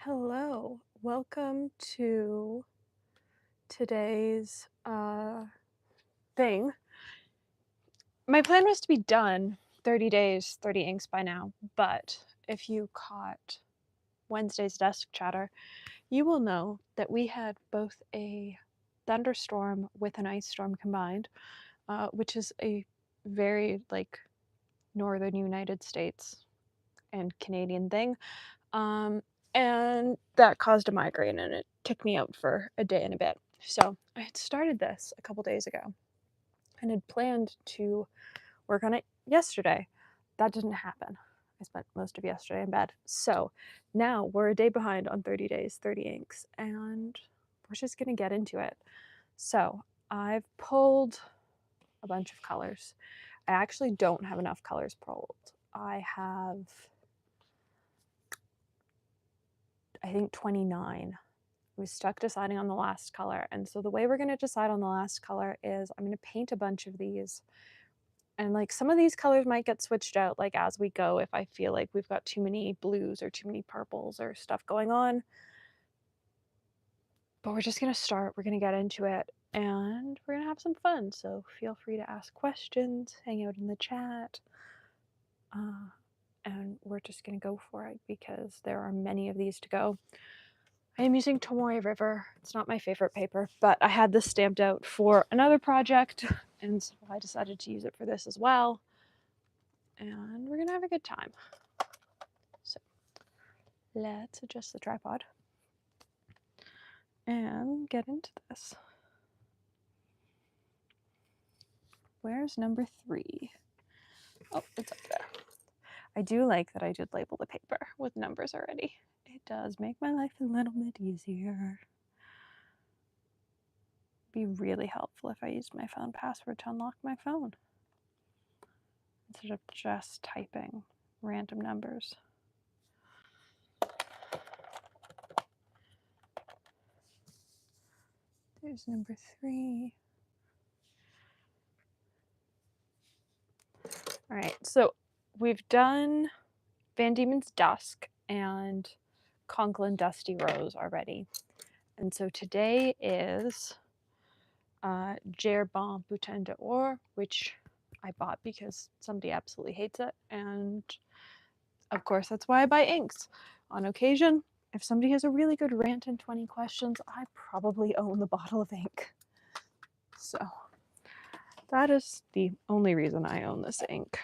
Hello, welcome to today's thing. My plan was to be done 30 days, 30 inks by now, but if you caught Wednesday's desk chatter, you will know that we had both a thunderstorm with an ice storm combined, which is a very northern United States and Canadian thing. And that caused a migraine and it took me out for a day and a bit. So I had started this a couple days ago and had planned to work on it yesterday. That didn't happen. I spent most of yesterday in bed. So now we're a day behind on 30 days, 30 inks, and we're just going to get into it. So I've pulled a bunch of colors. I actually don't have enough colors pulled. I have, I think, 29. I was stuck deciding on the last color. And so the way we're going to decide on the last color is I'm going to paint a bunch of these. And some of these colors might get switched out as we go if I feel like we've got too many blues or too many purples or stuff going on. But we're just going to start. We're going to get into it and we're going to have some fun. So feel free to ask questions, hang out in the chat. And we're just going to go for it because there are many of these to go. I am using Tomoe River. It's not my favorite paper, but I had this stamped out for another project, and so I decided to use it for this as well. And we're gonna have a good time. So let's adjust the tripod and get into this. Where's number 3? Oh, it's up there. I do like that I did label the paper with numbers already. It does make my life a little bit easier. Be really helpful if I used my phone password to unlock my phone instead of just typing random numbers. There's number 3. All right, so we've done Van Diemen's Dusk and Conklin Dusty Rose already. And so today is Gerbon Boutin d'Or, which I bought because somebody absolutely hates it. And of course, that's why I buy inks. On occasion, if somebody has a really good rant and 20 questions, I probably own the bottle of ink. So that is the only reason I own this ink.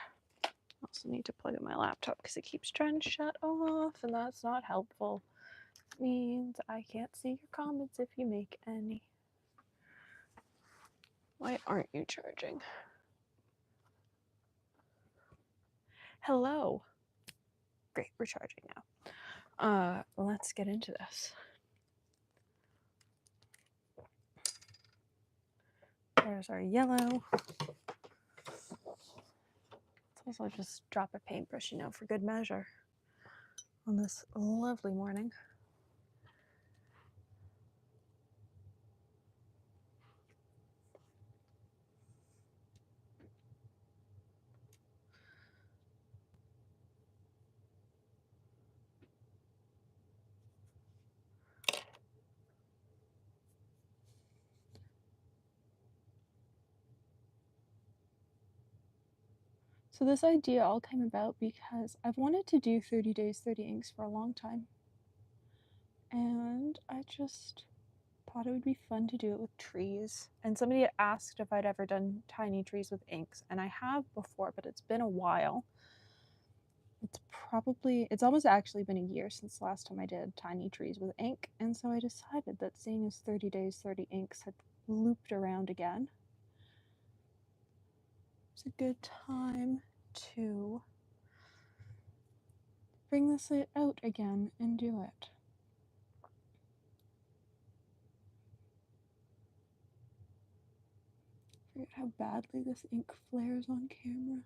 I also need to plug in my laptop because it keeps trying to shut off, and that's not helpful. It means I can't see your comments if you make any. Why aren't you charging? Hello. Great, we're charging now. Let's get into this. There's our yellow. Let's also just drop a paintbrush, for good measure on this lovely morning. So this idea all came about because I've wanted to do 30 days, 30 inks for a long time. And I just thought it would be fun to do it with trees. And somebody had asked if I'd ever done tiny trees with inks, and I have before, but it's been a while. It's almost actually been a year since the last time I did tiny trees with ink, and so I decided that seeing as 30 days, 30 inks had looped around again, it's a good time to bring this out again and do it. I forget how badly this ink flares on camera.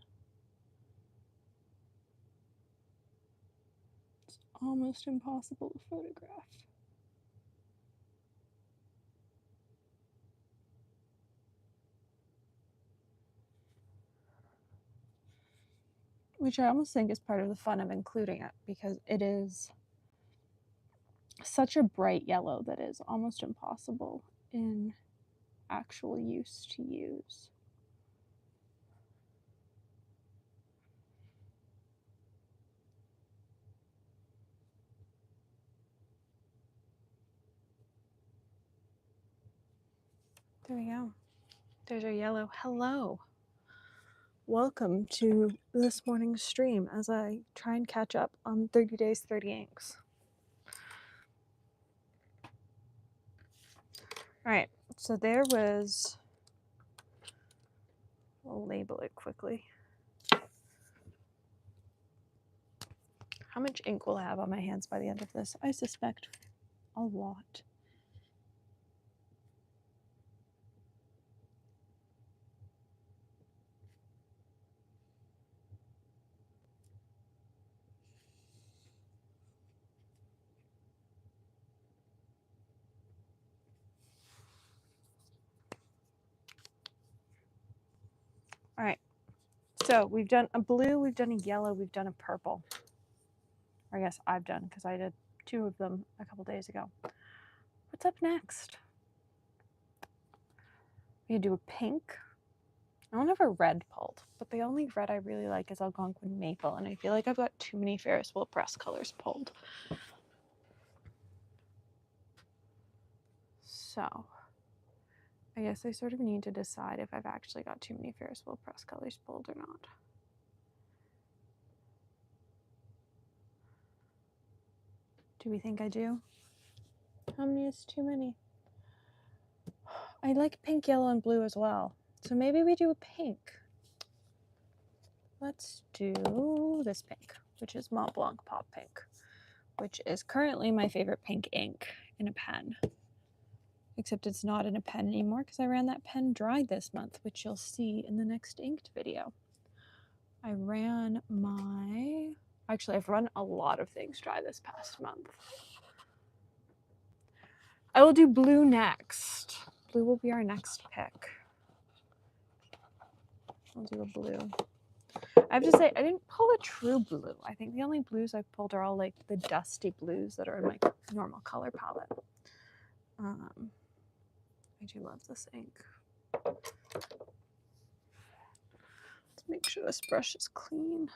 It's almost impossible to photograph. Which I almost think is part of the fun of including it, because it is such a bright yellow that is almost impossible in actual use to use. There we go. There's our yellow. Hello. Welcome to this morning's stream as I try and catch up on 30 Days, 30 Inks. All right, so there was, we'll label it quickly. How much ink will I have on my hands by the end of this? I suspect a lot. All right, so we've done a blue, we've done a yellow, we've done a purple. Or I guess I've done, because I did 2 of them a couple days ago. What's up next? We do a pink. I don't have a red pulled, but the only red I really like is Algonquin Maple, and I feel like I've got too many Ferris Wheel Press colors pulled. So I guess I sort of need to decide if I've actually got too many Ferris Wheel Press colors pulled or not. Do we think I do? How many is too many? I like pink, yellow, and blue as well. So maybe we do a pink. Let's do this pink, which is Mont Blanc Pop Pink, which is currently my favorite pink ink in a pen. Except it's not in a pen anymore because I ran that pen dry this month, which you'll see in the next inked video. I ran my... Actually, I've run a lot of things dry this past month. I will do blue next. Blue will be our next pick. I'll do a blue. I have to say, I didn't pull a true blue. I think the only blues I've pulled are all like the dusty blues that are in my normal color palette. I do love this ink. Let's make sure this brush is clean.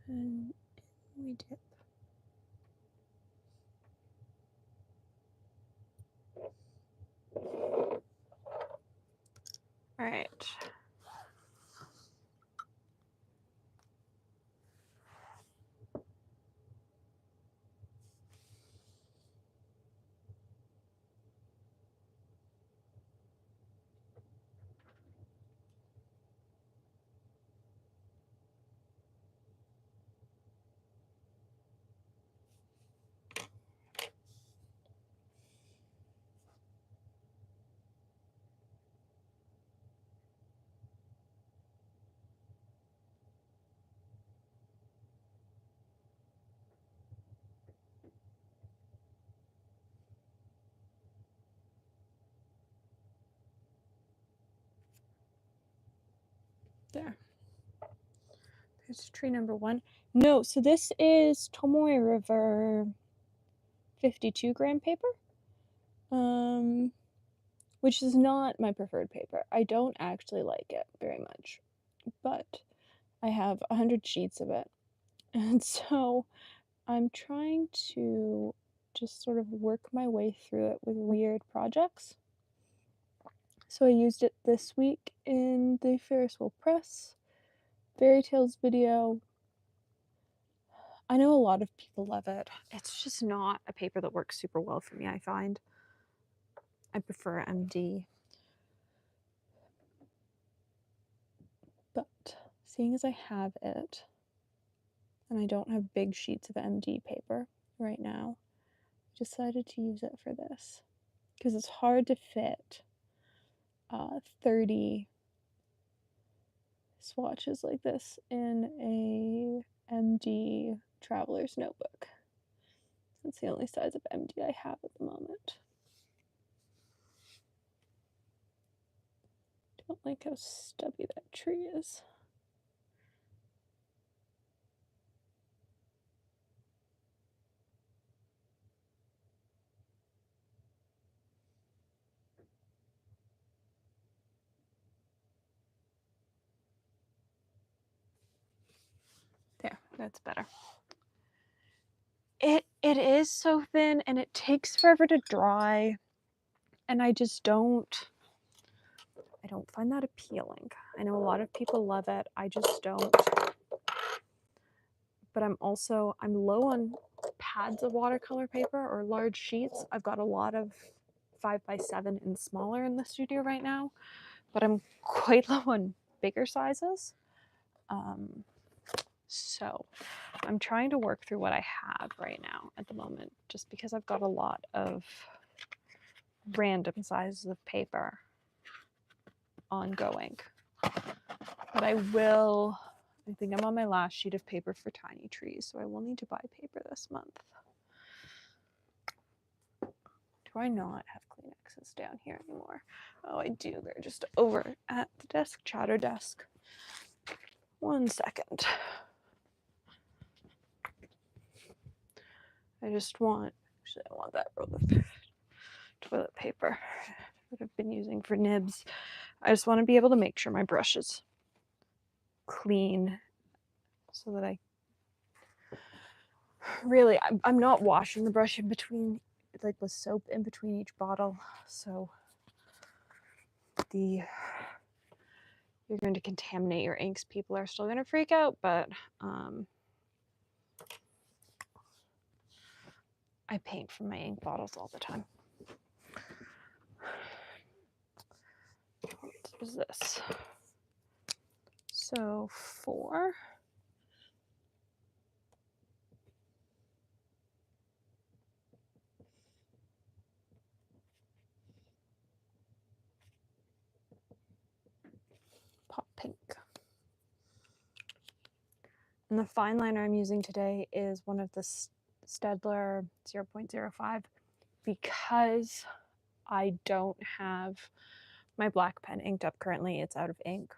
And we dip. All right. There. There's tree number 1. No, so this is Tomoe River 52 gram paper, which is not my preferred paper. I don't actually like it very much, but I have 100 sheets of it. And so I'm trying to just sort of work my way through it with weird projects. So I used it this week in the Ferris Wheel Press Fairy Tales video. I know a lot of people love it. It's just not a paper that works super well for me, I find. I prefer MD. But seeing as I have it, and I don't have big sheets of MD paper right now, I decided to use it for this. Because it's hard to fit 30 swatches like this in a MD traveler's notebook. That's the only size of MD I have at the moment. Don't like how stubby that tree is. There, that's better. It is so thin and it takes forever to dry, and I don't find that appealing. I know a lot of people love it. I just don't. But I'm low on pads of watercolor paper or large sheets. I've got a lot of 5x7 and smaller in the studio right now, but I'm quite low on bigger sizes. So I'm trying to work through what I have right now at the moment, just because I've got a lot of random sizes of paper ongoing. But I think I'm on my last sheet of paper for tiny trees, so I will need to buy paper this month. Do I not have Kleenexes down here anymore? Oh, I do. They're just over at the desk chatter desk. 1 second. I want that roll of toilet paper that I've been using for nibs. I just want to be able to make sure my brush is clean so that I'm not washing the brush in between, like with soap in between each bottle. So you're going to contaminate your inks. People are still going to freak out, but I paint from my ink bottles all the time. What is this? So 4. Pop pink. And the fine liner I'm using today is one of the Staedtler 0.05 because I don't have my black pen inked up currently. It's out of ink.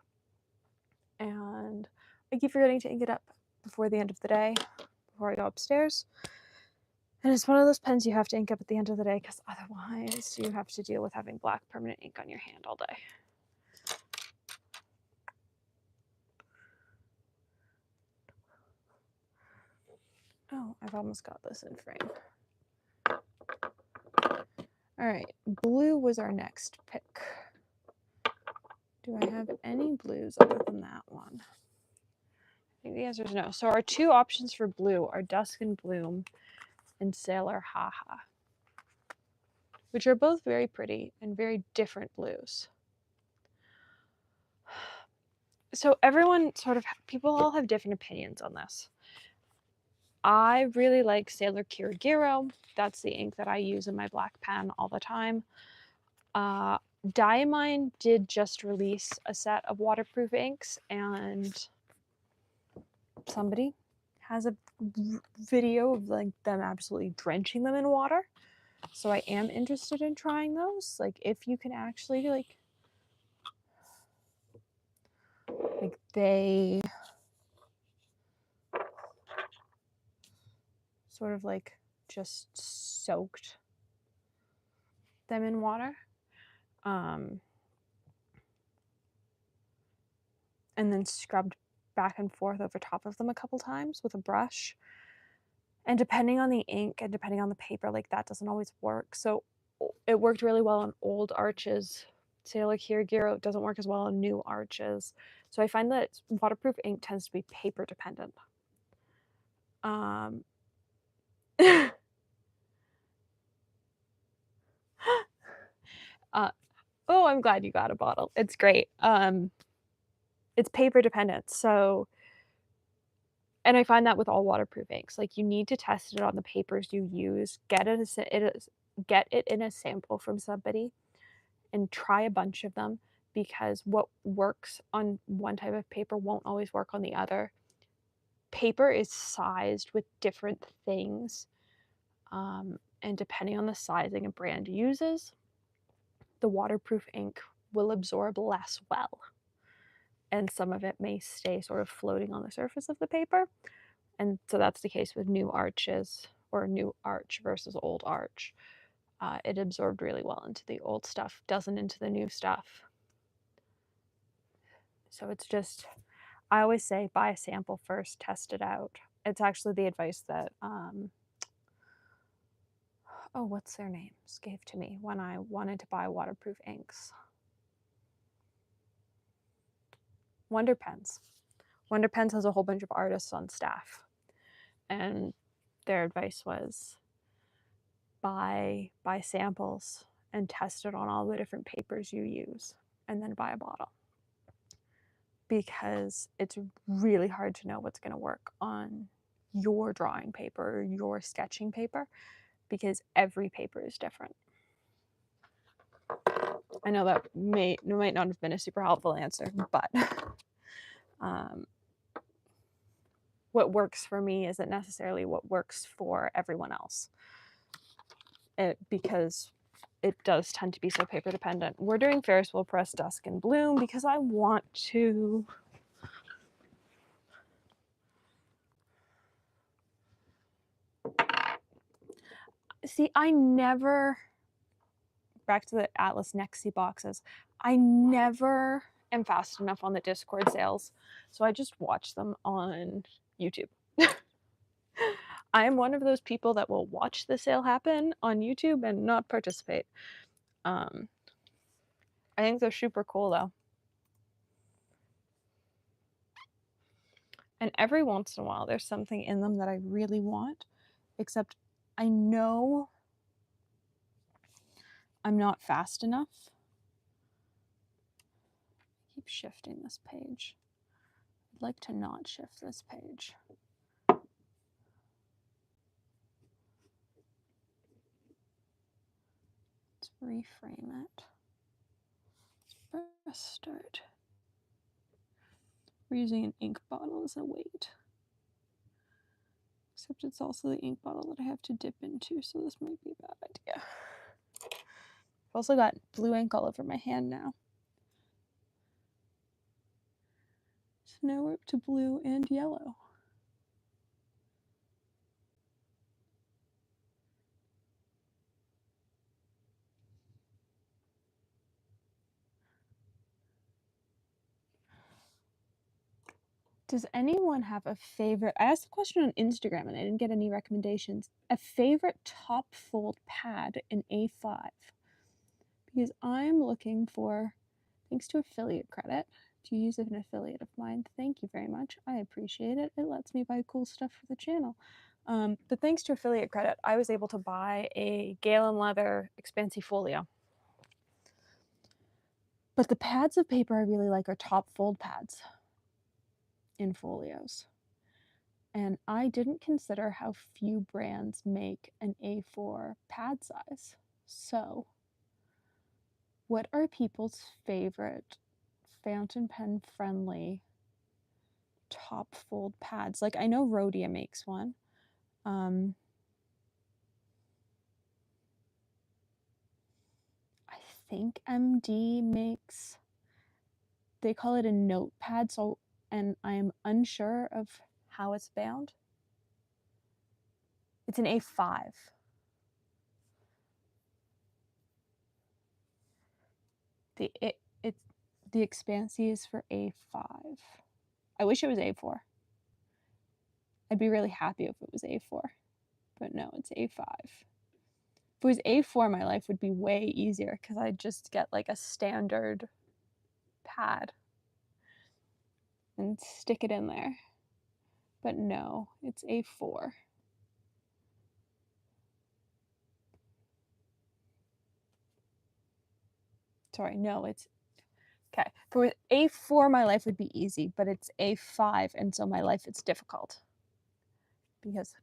And I keep forgetting to ink it up before the end of the day, before I go upstairs. And it's one of those pens you have to ink up at the end of the day because otherwise you have to deal with having black permanent ink on your hand all day. Oh, I've almost got this in frame. All right, blue was our next pick. Do I have any blues other than that one? I think the answer is no. So our 2 options for blue are Dusk and Bloom and Sailor Haha, which are both very pretty and very different blues. So people all have different opinions on this. I really like Sailor Kirigiro. That's the ink that I use in my black pen all the time. Diamine did just release a set of waterproof inks, and somebody has a video of like them absolutely drenching them in water. So I am interested in trying those. Like if you can actually like they sort of like just soaked them in water. And then scrubbed back and forth over top of them a couple times with a brush. And depending on the ink and depending on the paper, like that doesn't always work. So it worked really well on old arches. Sailor Kirigiro doesn't work as well on new arches. So I find that waterproof ink tends to be paper dependent. Oh, I'm glad you got a bottle. It's great. It's paper dependent. So, and I find that with all waterproof inks, like you need to test it on the papers you use, get it in a sample from somebody and try a bunch of them, because what works on one type of paper won't always work on the other. Paper is sized with different things, and depending on the sizing a brand uses, the waterproof ink will absorb less well, and some of it may stay sort of floating on the surface of the paper. And so that's the case with new arches, or new arch versus old arch. It absorbed really well into the old stuff, doesn't into the new stuff. So it's just, I always say buy a sample first, test it out. It's actually the advice that, oh, what's their names, gave to me when I wanted to buy waterproof inks. Wonder Pens. Wonder Pens has a whole bunch of artists on staff, and their advice was buy samples and test it on all the different papers you use, and then buy a bottle, because it's really hard to know what's going to work on your drawing paper or your sketching paper, because every paper is different. I know that might not have been a super helpful answer, but what works for me isn't necessarily what works for everyone else, because it does tend to be so paper dependent. We're doing Ferris Wheel Press Dusk and Bloom because I want to see, I never, back to the Atlas Nexi boxes, I never am fast enough on the Discord sales, so I just watch them on YouTube. I am one of those people that will watch the sale happen on YouTube and not participate. I think they're super cool though. And every once in a while, there's something in them that I really want, except I know I'm not fast enough. I keep shifting this page. I'd like to not shift this page. Let's reframe it. Let's press start. We're using an ink bottle as a weight. Except it's also the ink bottle that I have to dip into, so this might be a bad idea. I've also got blue ink all over my hand now. So now we're up to blue and yellow. Does anyone have a favorite? I asked the question on Instagram and I didn't get any recommendations. A favorite top fold pad in A5? Because I'm looking for, thanks to affiliate credit, to use an affiliate of mine. Thank you very much. I appreciate it. It lets me buy cool stuff for the channel. But thanks to affiliate credit, I was able to buy a Galen Leather Expansifolio. But the pads of paper I really like are top fold pads in folios. And I didn't consider how few brands make an A4 pad size. So, what are people's favorite fountain pen friendly top fold pads? Like, I know Rhodia makes one. I think MD makes, they call it a notepad, so, and I am unsure of how it's bound. It's an A5. The Expansi is for A5. I wish it was A4. I'd be really happy if it was A4, but no, it's A5. If it was A4, my life would be way easier because I'd just get like a standard pad and stick it in there. But no, it's A4. Sorry, no, it's, okay. If it was A4, my life would be easy, but it's A5, and so my life is difficult. Because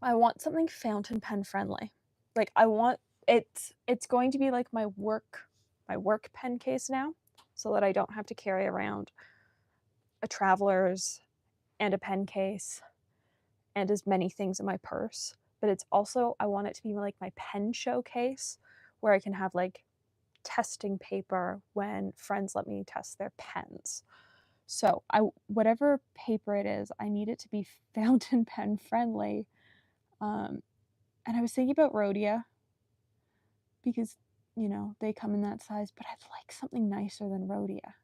I want something fountain pen friendly. Like, I want, it's going to be like my work pen case now, so that I don't have to carry around a traveler's and a pen case and as many things in my purse. But it's also, I want it to be like my pen showcase, where I can have like testing paper when friends let me test their pens. So whatever paper it is, I need it to be fountain pen friendly. And I was thinking about Rhodia because, you know, they come in that size, but I'd like something nicer than Rhodia.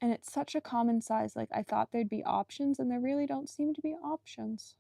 And it's such a common size, like I thought there'd be options, and there really don't seem to be options.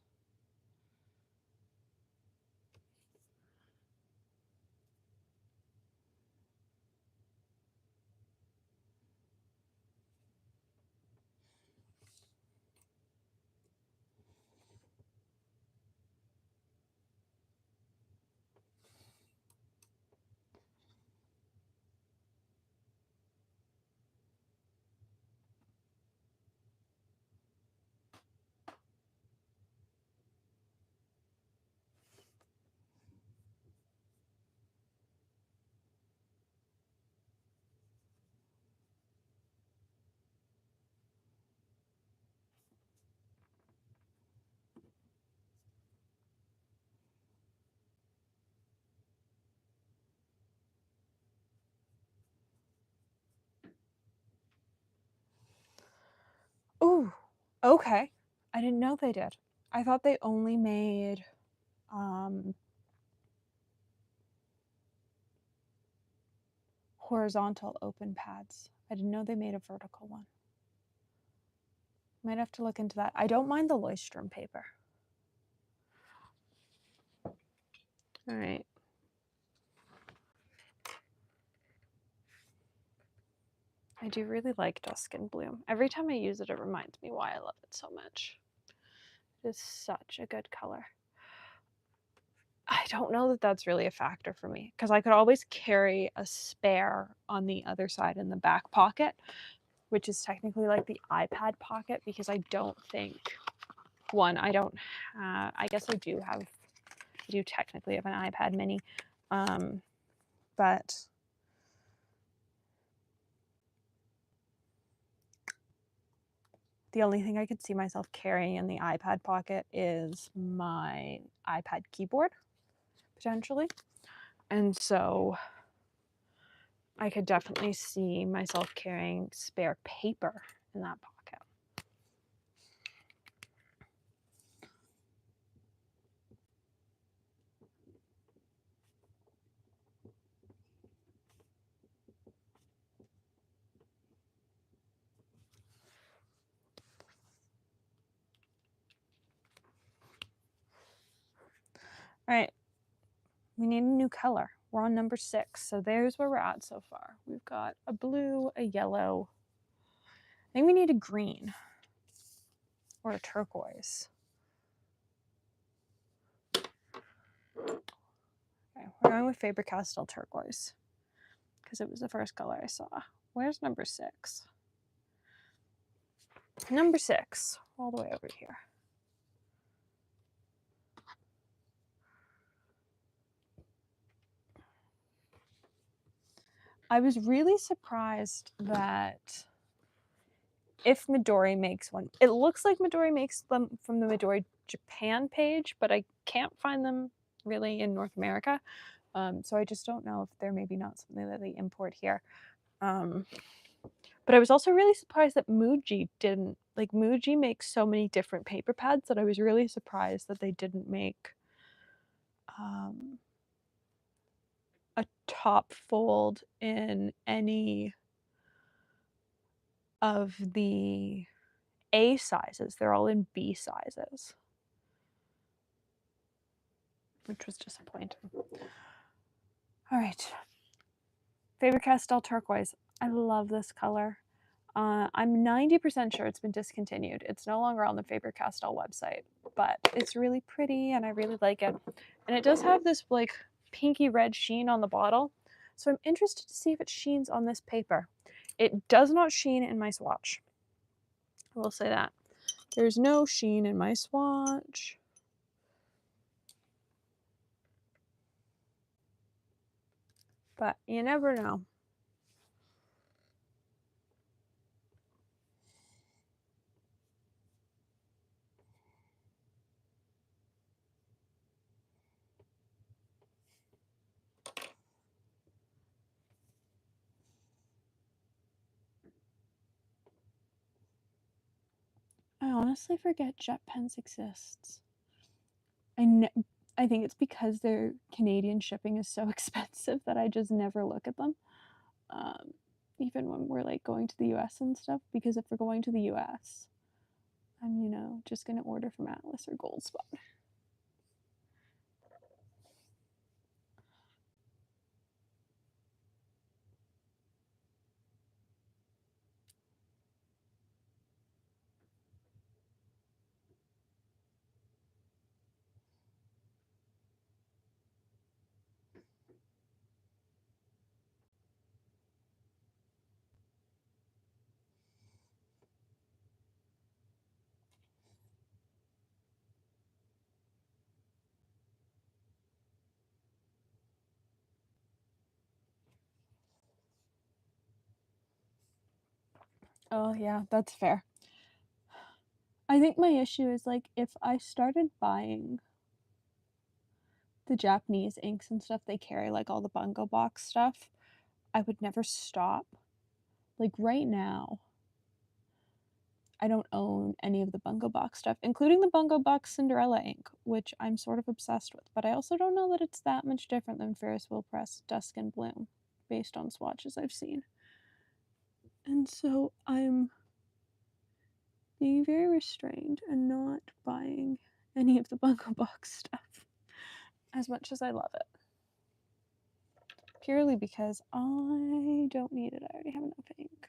Ooh, okay. I didn't know they did. I thought they only made horizontal open pads. I didn't know they made a vertical one. Might have to look into that. I don't mind the Leuchtturm paper. All right. I do really like Dusk and Bloom. Every time I use it, it reminds me why I love it so much. It is such a good color. I don't know that that's really a factor for me because I could always carry a spare on the other side in the back pocket, which is technically like the iPad pocket because I don't think, one, I don't have, I guess I do technically have an iPad mini, but the only thing I could see myself carrying in the iPad pocket is my iPad keyboard, potentially. And so I could definitely see myself carrying spare paper in that pocket. All right, we need a new color. We're on number 6, so there's where we're at so far. We've got a blue, a yellow. I think we need a green or a turquoise. Okay, we're going with Faber-Castell turquoise because it was the first color I saw. Where's number 6? Number 6, all the way over here. I was really surprised that if Midori makes one, it looks like Midori makes them from the Midori Japan page, but I can't find them really in North America. So I just don't know if they're maybe not something that they import here. But I was also really surprised that Muji didn't. Like, Muji makes so many different paper pads that I was really surprised that they didn't make a top fold in any of the A sizes. They're all in B sizes, which was disappointing. All right. Faber-Castell turquoise. I love this color. I'm 90% sure it's been discontinued. It's no longer on the Faber-Castell website, but it's really pretty and I really like it. And it does have this like pinky red sheen on the bottle. So I'm interested to see if it sheens on this paper. It does not sheen in my swatch. I will say that. There's no sheen in my swatch. But you never know. honestly forget jet pens exists. I think it's because their Canadian shipping is so expensive that I just never look at them. Even when we're like going to the US and stuff, because if we're going to the US, I'm, just gonna order from Atlas or Goldspot. Oh, yeah, that's fair. I think my issue is like if I started buying the Japanese inks and stuff they carry, like all the Bungo Box stuff, I would never stop. Like right now, I don't own any of the Bungo Box stuff, including the Bungo Box Cinderella ink, which I'm sort of obsessed with. But I also don't know that it's that much different than Ferris Wheel Press Dusk and Bloom, based on swatches I've seen. And so I'm being very restrained and not buying any of the Bungo Box stuff, as much as I love it. Purely because I don't need it. I already have enough ink.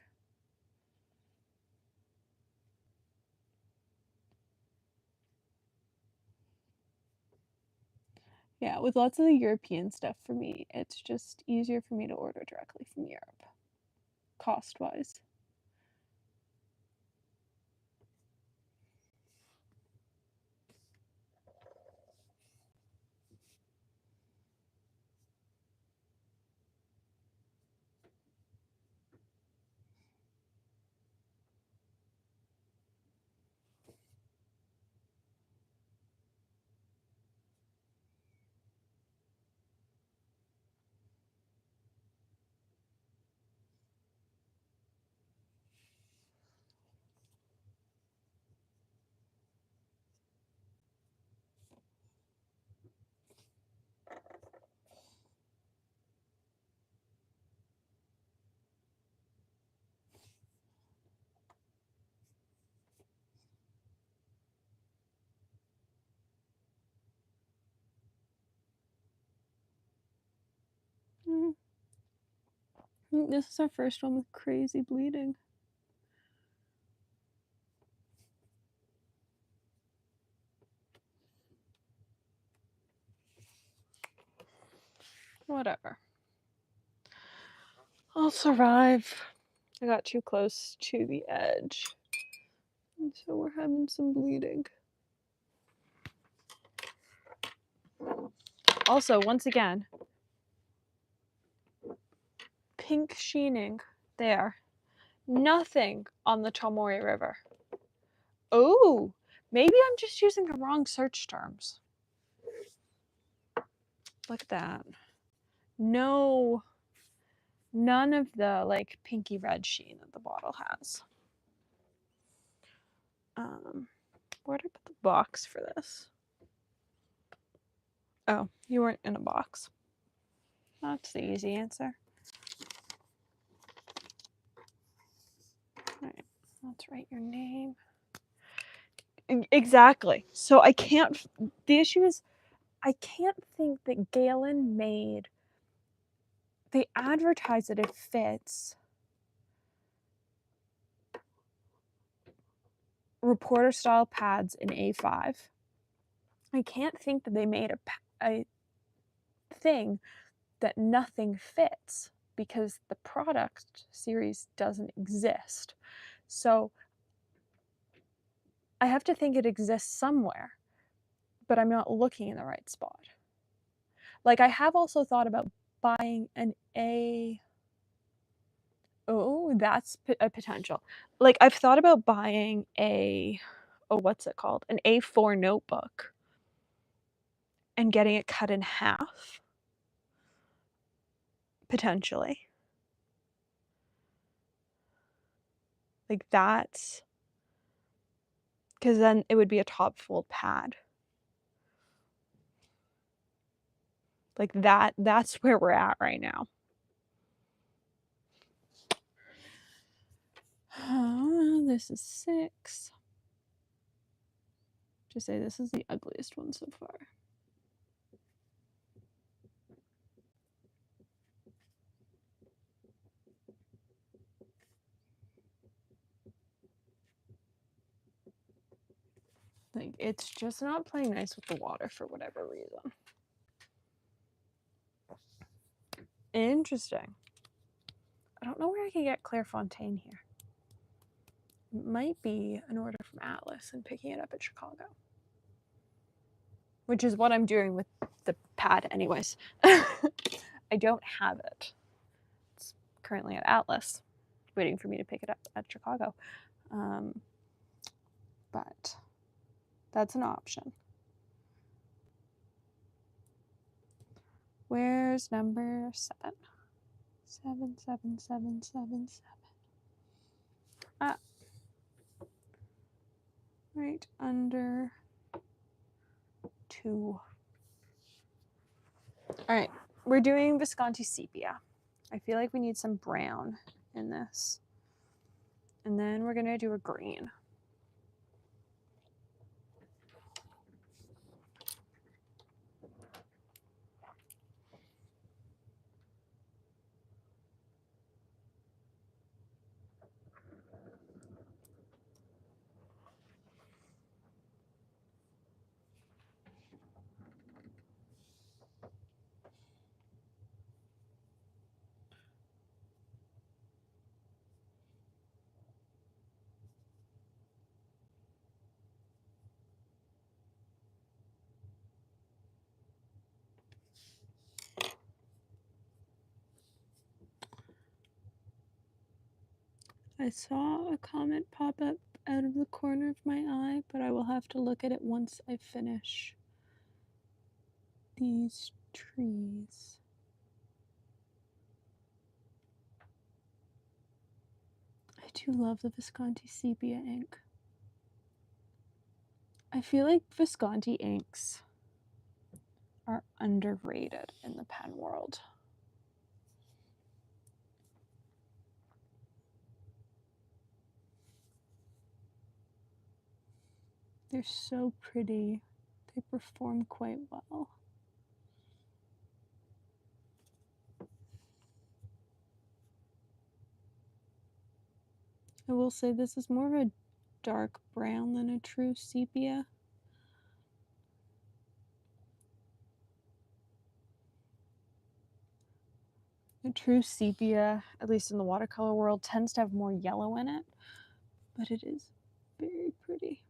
Yeah, with lots of the European stuff for me, it's just easier for me to order directly from Europe, cost-wise. This is our first one with crazy bleeding. Whatever. I'll survive. I got too close to the edge. And so we're having some bleeding. Also, once again, pink sheening there. Nothing on the Tomori River. Oh, maybe I'm just using the wrong search terms. Look at that. No, none of the like pinky red sheen that the bottle has. Where'd I put the box for this? Oh, you weren't in a box. That's the easy answer. All right, let's write your name. Exactly. So I can't, the issue is I can't think that Galen made, they advertise that it fits reporter style pads in A5. I can't think that they made a thing that nothing fits because the product series doesn't exist. So I have to think it exists somewhere, but I'm not looking in the right spot. Like I have also thought about buying an A. Oh, that's a potential. Like I've thought about buying what's it called? An A4 notebook and getting it cut in half. Potentially. Like that's because then it would be a top fold pad. Like that's where we're at right now. This is 6. Just say this is the ugliest one so far. Like, it's just not playing nice with the water for whatever reason. Interesting. I don't know where I can get Clairefontaine here. It might be an order from Atlas and picking it up at Chicago. Which is what I'm doing with the pad anyways. I don't have it. It's currently at Atlas, waiting for me to pick it up at Chicago. But that's an option. Where's number 7? 7, 7, 7, 7, 7. Ah. Right under 2. All right, we're doing Visconti Sepia. I feel like we need some brown in this. And then we're gonna do a green. I saw a comment pop up out of the corner of my eye, but I will have to look at it once I finish these trees. I do love the Visconti Sepia ink. I feel like Visconti inks are underrated in the pen world. They're so pretty. They perform quite well. I will say this is more of a dark brown than a true sepia. A true sepia, at least in the watercolor world, tends to have more yellow in it, but it is very pretty.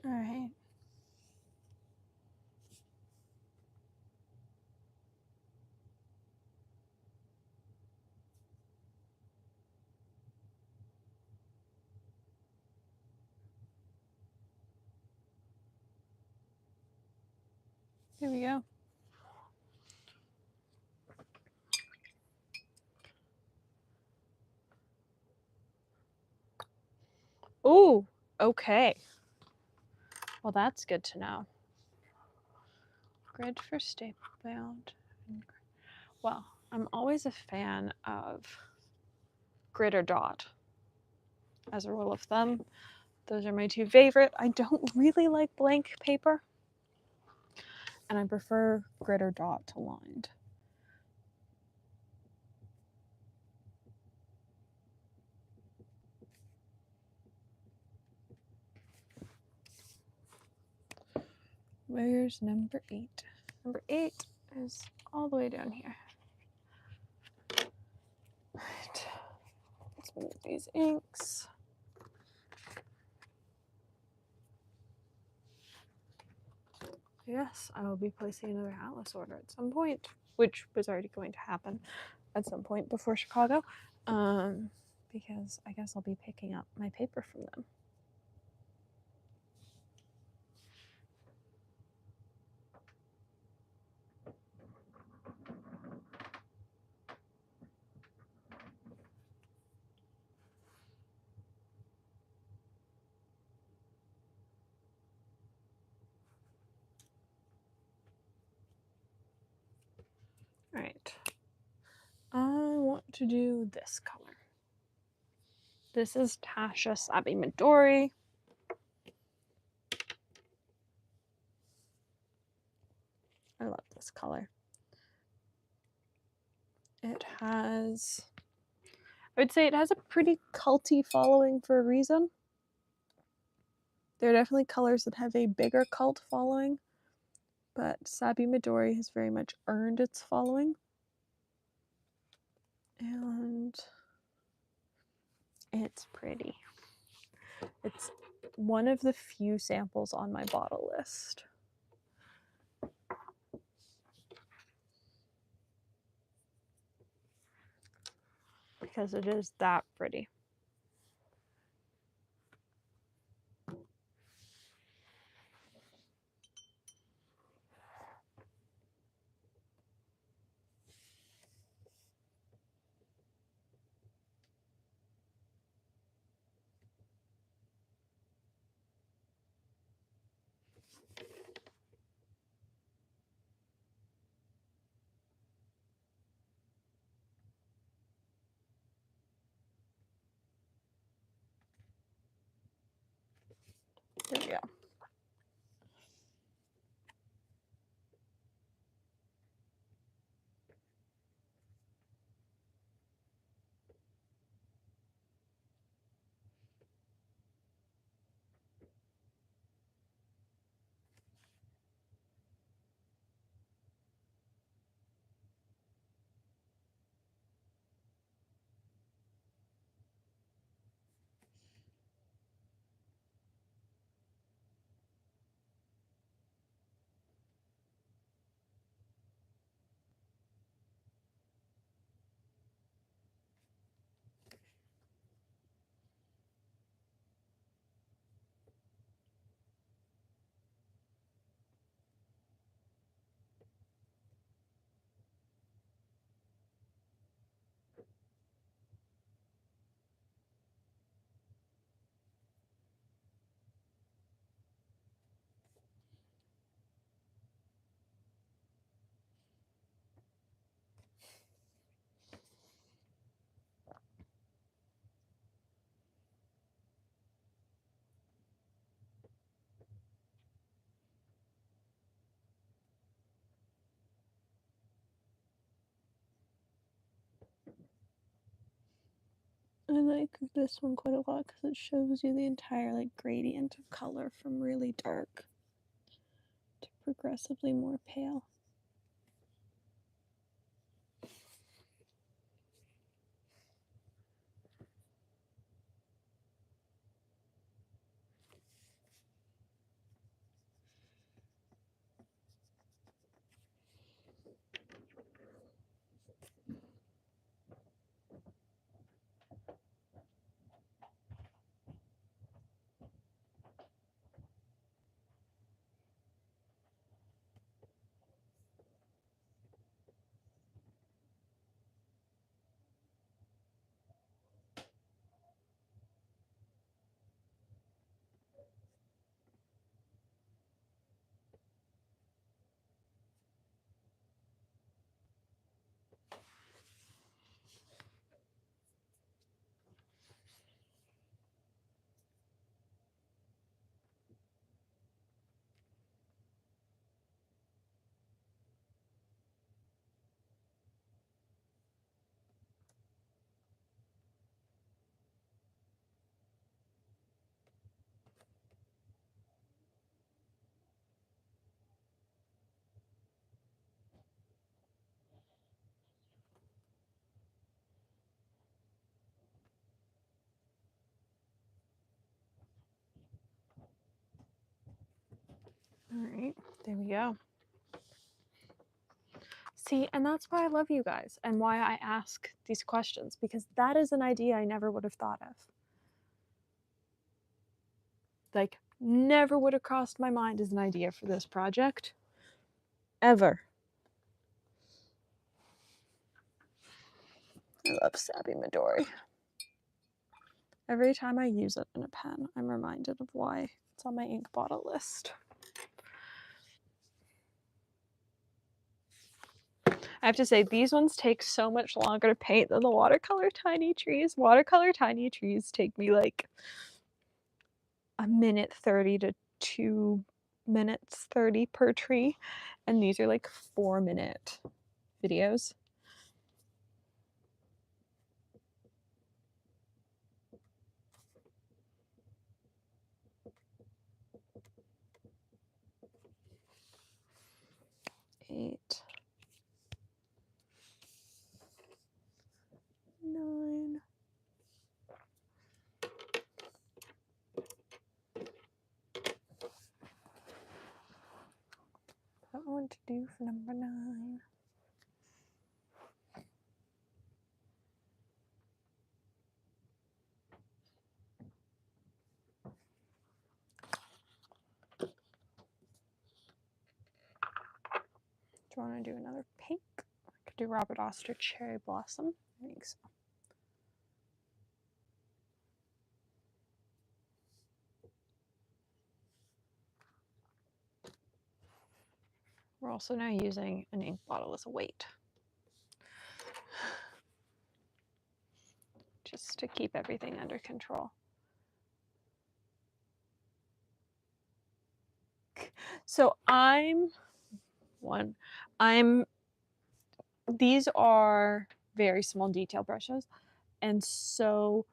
All right. Here we go. Oh, okay. Well, that's good to know. Grid for staple bound. Well, I'm always a fan of grid or dot. as a rule of thumb. Those are my two favorite. I don't really like blank paper, and I prefer grit or dot to lined. Where's number 8? Number 8 is all the way down here. Right. Let's move these inks. Yes, I will be placing another Atlas order at some point, which was already going to happen at some point before Chicago, because I guess I'll be picking up my paper from them. All right. I want to do this color. This is Tasha Sabi Midori. I love this color. It has, I would say it has a pretty culty following for a reason. There are definitely colors that have a bigger cult following, but Sabi Midori has very much earned its following. And it's pretty. It's one of the few samples on my bottle list. Because it is that pretty. There we go. I like this one quite a lot because it shows you the entire like gradient of color from really dark to progressively more pale. All right, there we go. See, and that's why I love you guys and why I ask these questions, because that is an idea I never would have thought of. Like, never would have crossed my mind as an idea for this project. Ever. I love Sabi Midori. Every time I use it in a pen, I'm reminded of why it's on my ink bottle list. I have to say, these ones take so much longer to paint than the watercolor tiny trees. Watercolor tiny trees take me like 1:30 to 2:30 per tree, and these are like 4-minute videos. Eight, 9. I don't know what to do for number 9. Do you want to do another pink? I could do Robert Oster Cherry Blossom. I think so. We're also now using an ink bottle as a weight, just to keep everything under control. So these are very small detail brushes, and so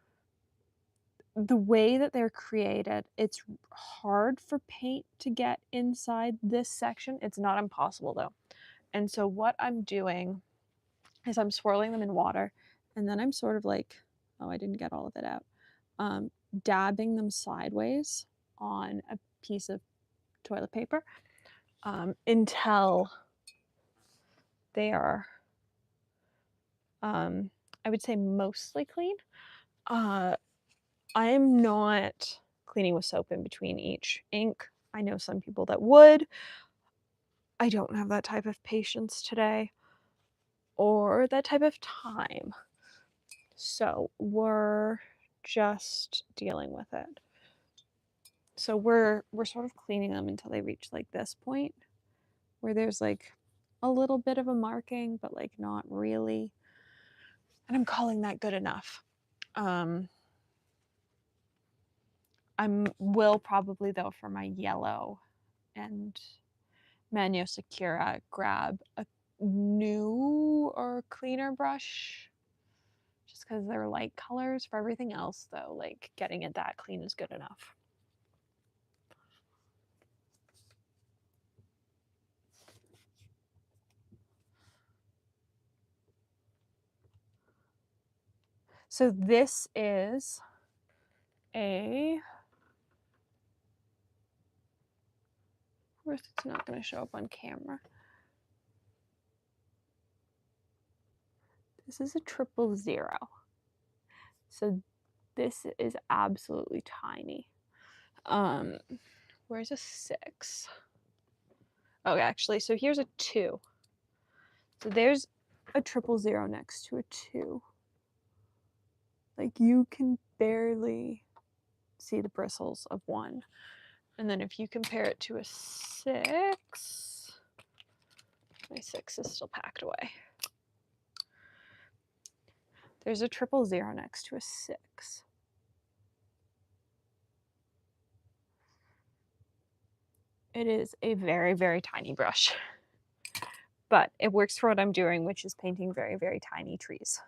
the way that they're created, it's hard for paint to get inside this section. It's not impossible though. And so what I'm doing is I'm swirling them in water, and then I'm sort of like, oh, I didn't get all of it out, dabbing them sideways on a piece of toilet paper until they are, I would say, mostly clean. I am not cleaning with soap in between each ink. I know some people that would. I don't have that type of patience today or that type of time. So we're just dealing with it. So we're sort of cleaning them until they reach like this point where there's like a little bit of a marking, but like not really. And I'm calling that good enough. I will probably though, for my yellow and Manyo Sakura, grab a new or cleaner brush just because they're light colors. For everything else though, like getting it that clean is good enough. So this is a, of course it's not going to show up on camera. This is a 000. So this is absolutely tiny. Where's a 6? Oh, actually, so here's a 2. So there's a 000 next to a 2. Like you can barely see the bristles of 1. And then if you compare it to a 6, my 6 is still packed away. There's a 000 next to a 6. It is a very, very tiny brush, but it works for what I'm doing, which is painting very, very tiny trees.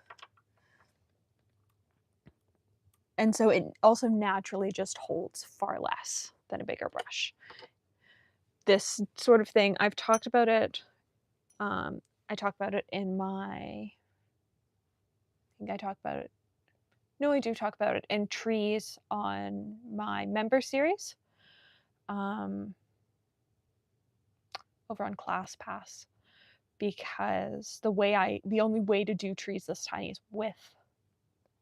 And so it also naturally just holds far less than a bigger brush. This sort of thing, I've talked about it. I talk about it in my, I think I talk about it. No, I do talk about it in trees on my member series. over on ClassPass, because the only way to do trees this tiny is with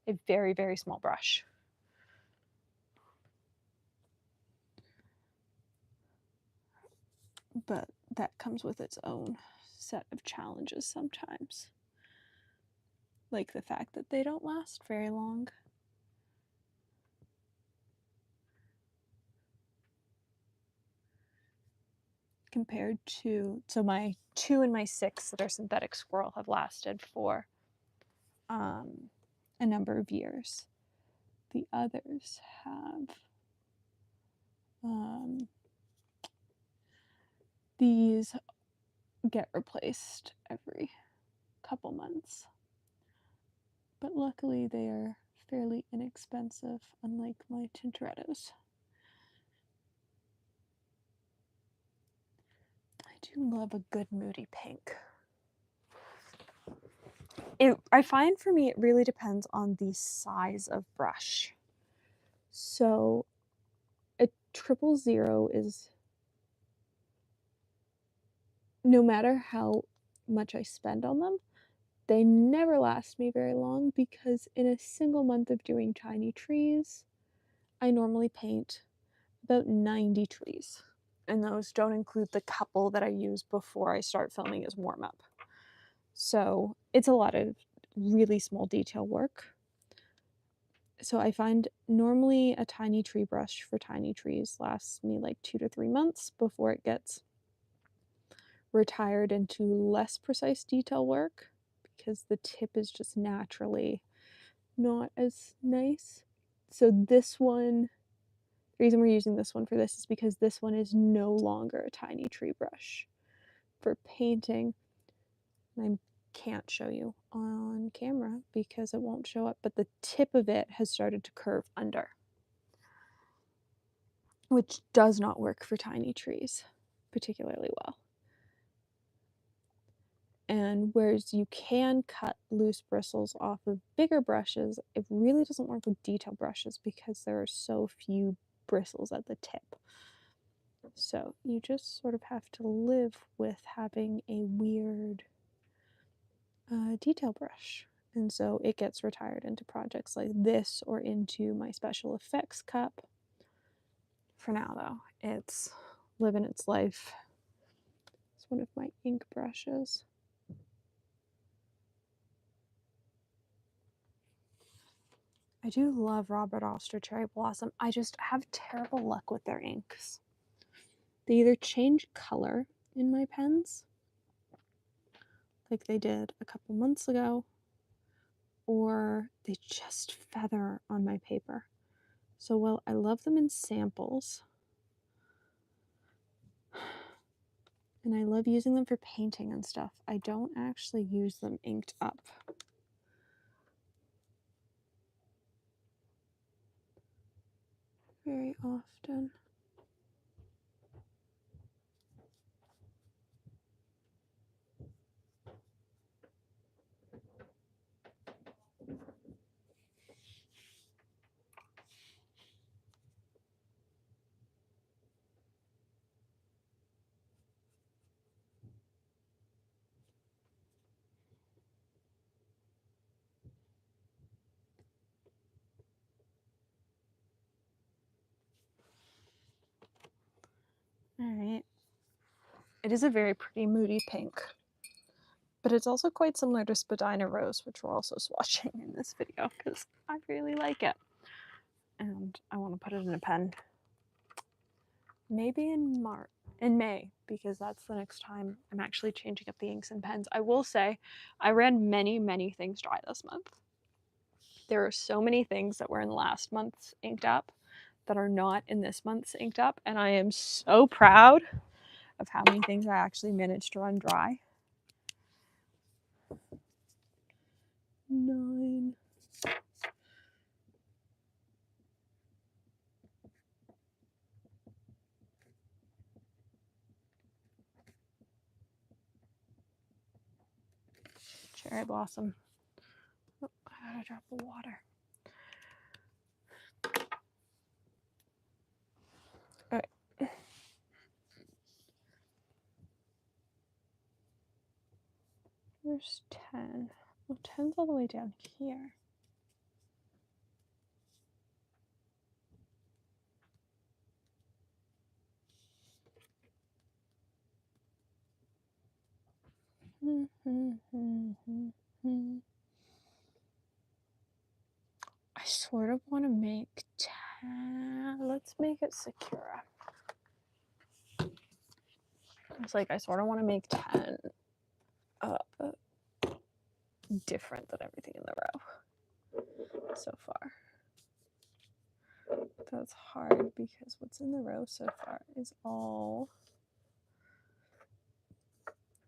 a very, very small brush. But that comes with its own set of challenges sometimes. Like the fact that they don't last very long. Compared to, so my 2 and my 6 that are synthetic squirrel have lasted for a number of years. The others have these get replaced every couple months. But luckily they are fairly inexpensive, unlike my Tintorettos. I do love a good moody pink. I find for me it really depends on the size of brush. So a 000 is, no matter how much I spend on them, they never last me very long, because in a single month of doing tiny trees, I normally paint about 90 trees. And those don't include the couple that I use before I start filming as warm-up. So it's a lot of really small detail work. So I find normally a tiny tree brush for tiny trees lasts me like 2 to 3 months before it gets retired into less precise detail work, because the tip is just naturally not as nice. So this one, the reason we're using this one for this is because this one is no longer a tiny tree brush for painting. I can't show you on camera because it won't show up, but the tip of it has started to curve under, which does not work for tiny trees particularly well. And whereas you can cut loose bristles off of bigger brushes, it really doesn't work with detail brushes because there are so few bristles at the tip. So you just sort of have to live with having a weird detail brush. And so it gets retired into projects like this or into my special effects cup. For now though, it's living its life. It's one of my ink brushes. I do love Robert Oster Cherry Blossom. I just have terrible luck with their inks. They either change color in my pens, like they did a couple months ago, or they just feather on my paper. So while I love them in samples, and I love using them for painting and stuff, I don't actually use them inked up. Very often. Alright. It is a very pretty moody pink, but it's also quite similar to Spadina Rose, which we're also swatching in this video because I really like it. And I want to put it in a pen. Maybe in May, because that's the next time I'm actually changing up the inks and pens. I will say, I ran many, many things dry this month. There are so many things that were in last month's inked up that are not in this month's inked up, and I am so proud of how many things I actually managed to run dry. 9. Cherry Blossom. Oh, I gotta drop the water. All right. Where's 10? Well, 10's all the way down here. I sort of want to make 10. Let's make it Sakura. It's like I sort of want to make 10 different than everything in the row so far. That's hard because what's in the row so far is all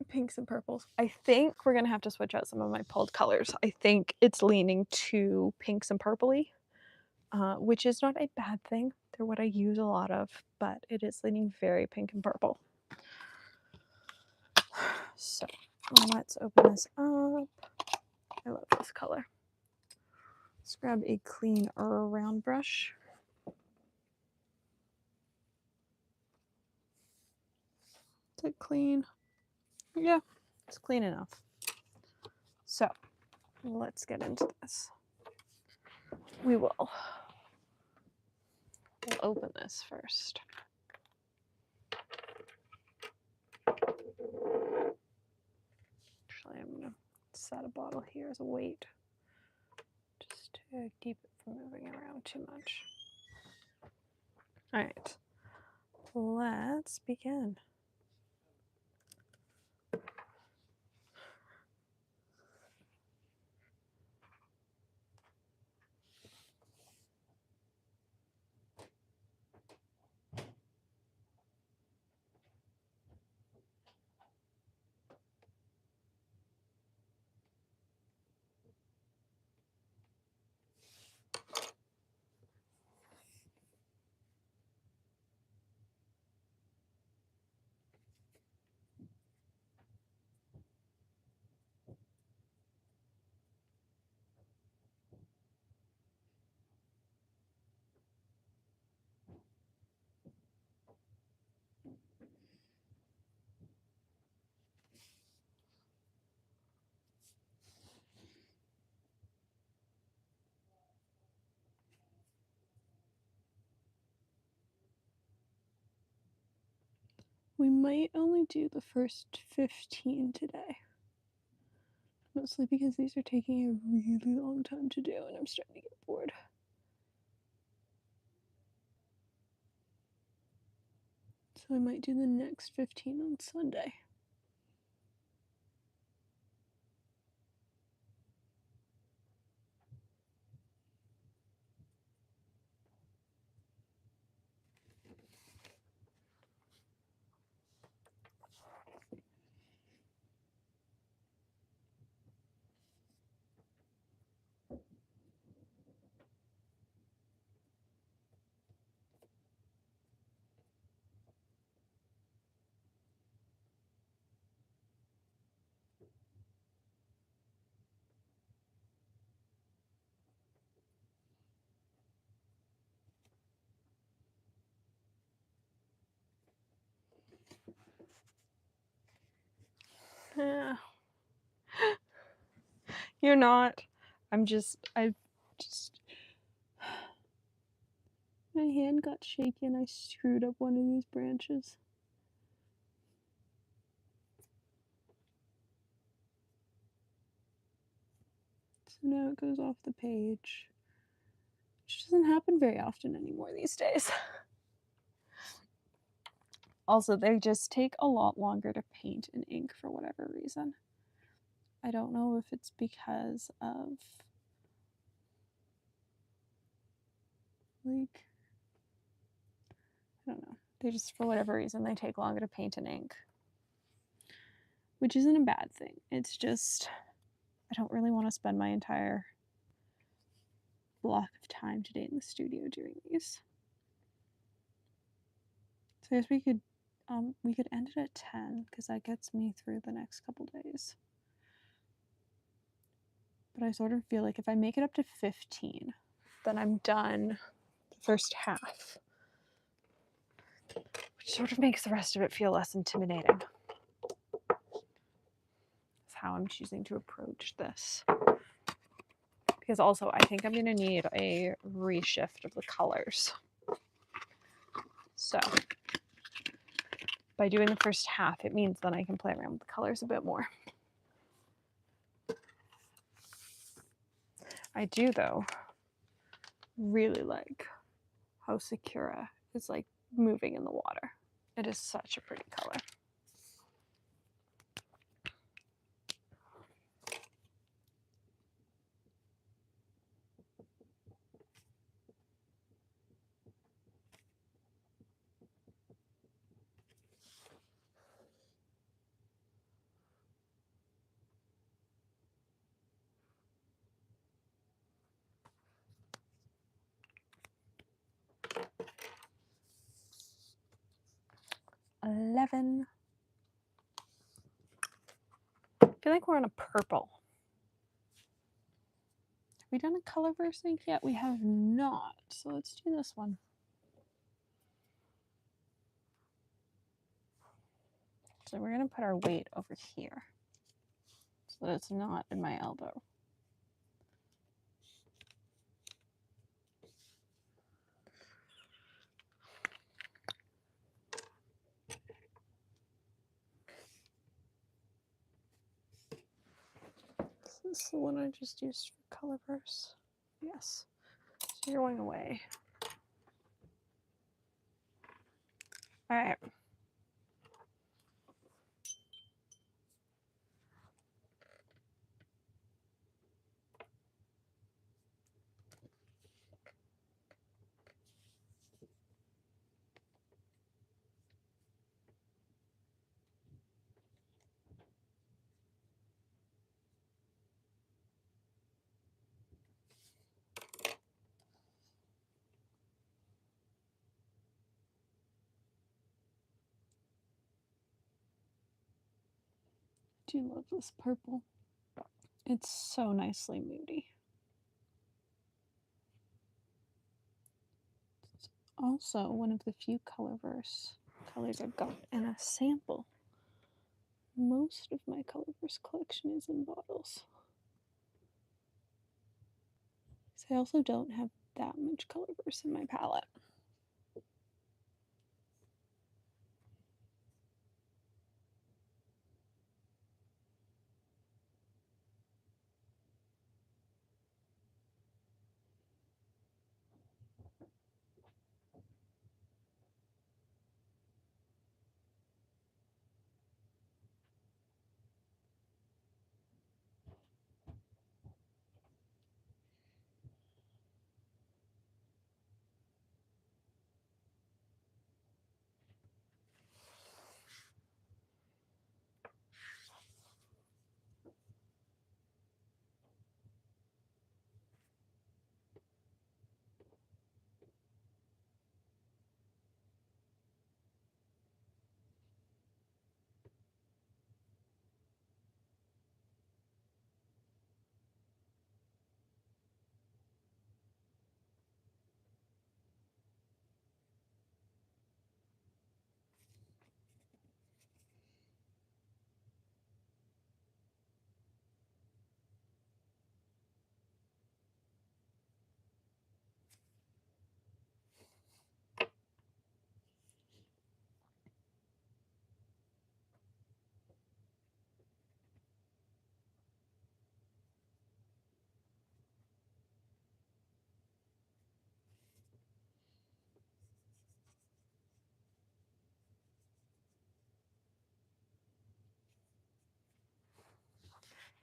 pinks and purples. I think we're gonna have to switch out some of my pulled colors. I think it's leaning to pinks and purpley, which is not a bad thing. They're what I use a lot of, but it is leaning very pink and purple. So let's open this up. I love this color. Let's grab a clean round brush. Is it clean? Yeah, it's clean enough. So let's get into this. We'll open this first. Actually, I'm gonna set a bottle here as a weight just to keep it from moving around too much. All right, let's begin. We might only do the first 15 today. Mostly because these are taking a really long time to do and I'm starting to get bored. So I might do the next 15 on Sunday. Yeah. You're not. I my hand got shaky and I screwed up one of these branches. So now it goes off the page, which doesn't happen very often anymore these days. Also, they just take a lot longer to paint and ink for whatever reason. I don't know if it's because of like, I don't know. They just, for whatever reason, they take longer to paint and ink. Which isn't a bad thing. It's just, I don't really want to spend my entire block of time today in the studio doing these. So I guess we could end it at 10 because that gets me through the next couple days. But I sort of feel like if I make it up to 15, then I'm done the first half, which sort of makes the rest of it feel less intimidating. So how I'm choosing to approach this. Because also I think I'm going to need a reshift of the colors. So by doing the first half, it means that I can play around with the colors a bit more. I do, though, really like how Sakura is like moving in the water. It is such a pretty color. $11. I feel like we're on a purple. Have we done a Colorverse ink yet? We have not. So let's do this one. So we're going to put our weight over here so that it's not in my elbow. This is the one I just used for Colorverse. Yes. So you're going away. All right. I do love this purple. It's so nicely moody. It's also one of the few Colorverse colors I've got in a sample. Most of my Colorverse collection is in bottles. So I also don't have that much Colorverse in my palette.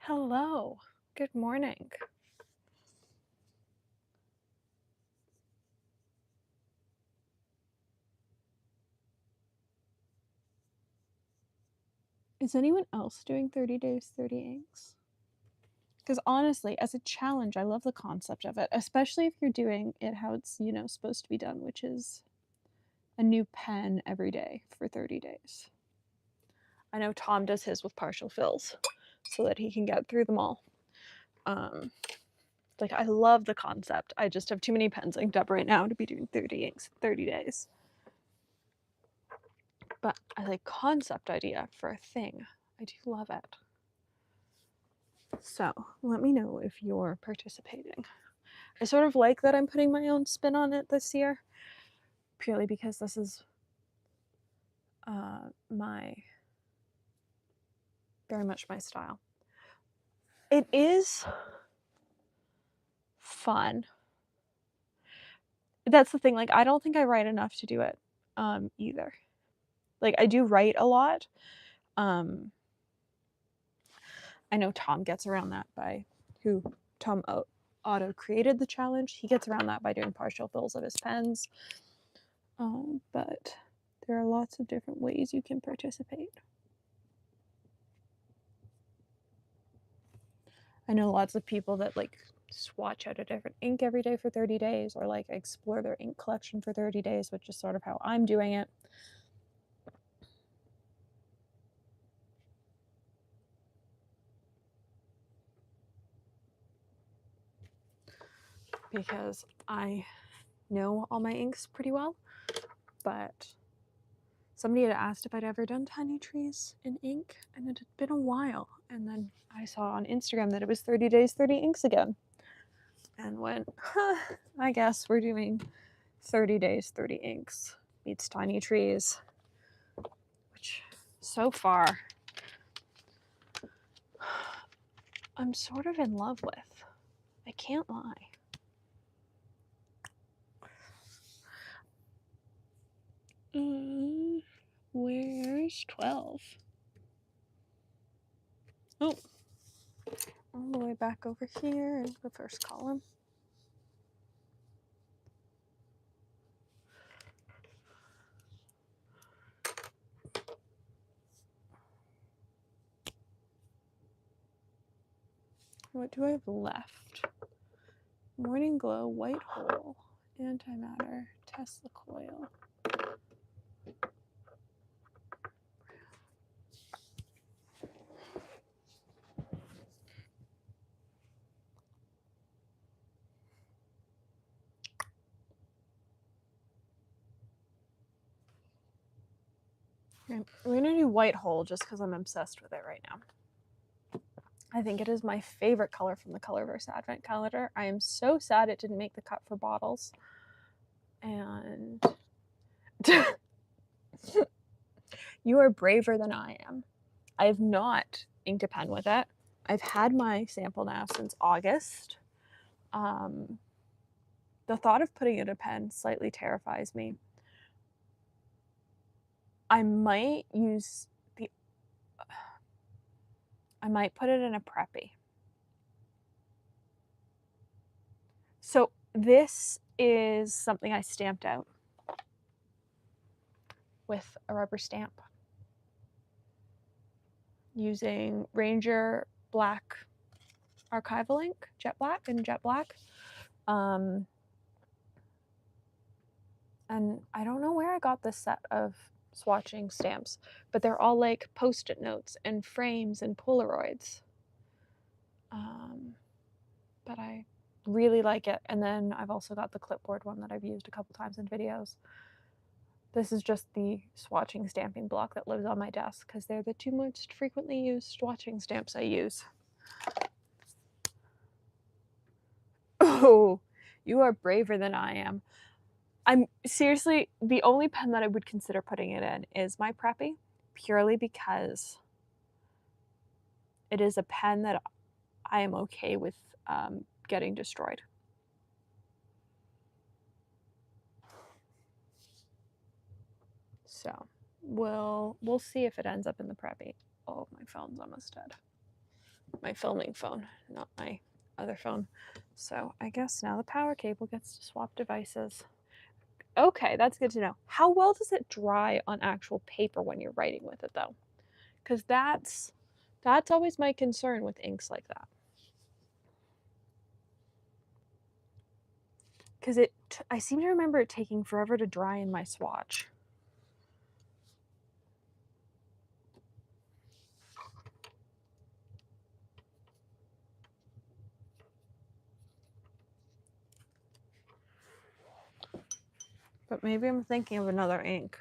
Hello. Good morning. Is anyone else doing 30 days, 30 inks? Because honestly, as a challenge, I love the concept of it, especially if you're doing it how it's, you know, supposed to be done, which is a new pen every day for 30 days. I know Tom does his with partial fills so that he can get through them all. Like, I love the concept. I just have too many pens inked up right now to be doing 30 inks in 30 days. But as a concept idea for a thing, I do love it. So let me know if you're participating. I sort of like that I'm putting my own spin on it this year, purely because this is very much my style. It is fun. That's the thing, like, I don't think I write enough to do it, either. Like, I do write a lot. I know Tom gets around that by Tom Otto created the challenge. He gets around that by doing partial fills of his pens. But there are lots of different ways you can participate. I know lots of people that like swatch out a different ink every day for 30 days or like explore their ink collection for 30 days, which is sort of how I'm doing it. Because I know all my inks pretty well, but somebody had asked if I'd ever done tiny trees in ink, and it had been a while. And then I saw on Instagram that it was 30 days, 30 inks again. And went, huh, I guess we're doing 30 days, 30 inks meets tiny trees. Which, so far, I'm sort of in love with. I can't lie. Where's 12? Oh, all the way back over here in the first column. What do I have left? Morning Glow, White Hole, Antimatter, Tesla Coil. Okay, we're gonna do White Hole just because I'm obsessed with it right now. I think it is my favorite color from the Colorverse Advent Calendar. I am so sad it didn't make the cut for bottles. And you are braver than I am. I have not inked a pen with it. I've had my sample now since August. The thought of putting it in a pen slightly terrifies me. I might put it in a Preppy. So this is something I stamped out with a rubber stamp using Ranger Black archival ink, jet black and jet black. And I don't know where I got this set of swatching stamps, but they're all like post-it notes and frames and Polaroids. But I really like it. And then I've also got the clipboard one that I've used a couple times in videos. This is just the swatching stamping block that lives on my desk because they're the two most frequently used swatching stamps I use. Oh, you are braver than I am. I'm seriously, the only pen that I would consider putting it in is my Preppy, purely because it is a pen that I am okay with getting destroyed. So we'll see if it ends up in the Preppy. Oh, my phone's almost dead. My filming phone, not my other phone. So I guess now the power cable gets to swap devices. Okay, that's good to know. How well does it dry on actual paper when you're writing with it though? Because that's always my concern with inks like that. Because I seem to remember it taking forever to dry in my swatch. But maybe I'm thinking of another ink.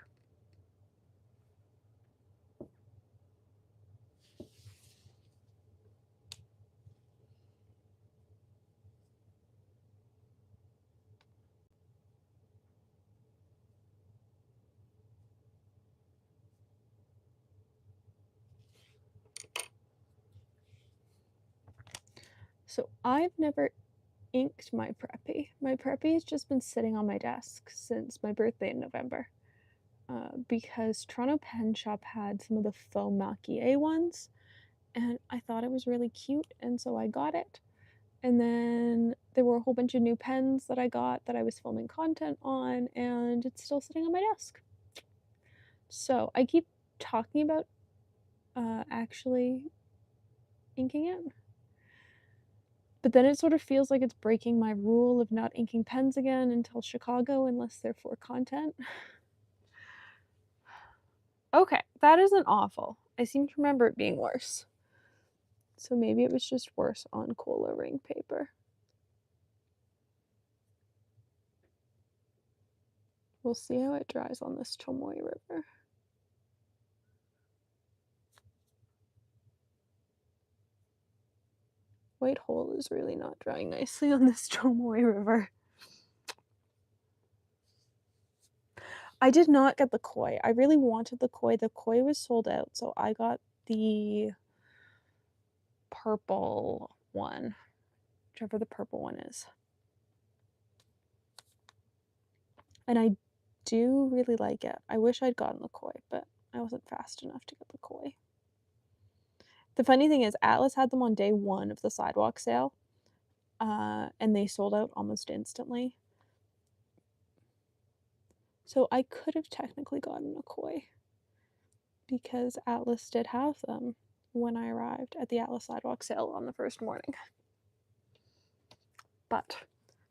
So I've never inked my Preppy. My Preppy has just been sitting on my desk since my birthday in November. Because Toronto Pen Shop had some of the faux maquille ones, and I thought it was really cute, and so I got it. And then there were a whole bunch of new pens that I got that I was filming content on, and it's still sitting on my desk. So I keep talking about actually inking it. But then it sort of feels like it's breaking my rule of not inking pens again until Chicago unless they're for content. Okay, that isn't awful. I seem to remember it being worse. So maybe it was just worse on Cola ring paper. We'll see how it dries on this Tomoe River. White Hole is really not drying nicely on this Tomoe River. I did not get the koi. I really wanted the koi. The koi was sold out, so I got the purple one, whichever the purple one is. And I do really like it. I wish I'd gotten the koi, but I wasn't fast enough to get the koi. The funny thing is, Atlas had them on day one of the sidewalk sale, and they sold out almost instantly. So I could have technically gotten a koi because Atlas did have them when I arrived at the Atlas sidewalk sale on the first morning. But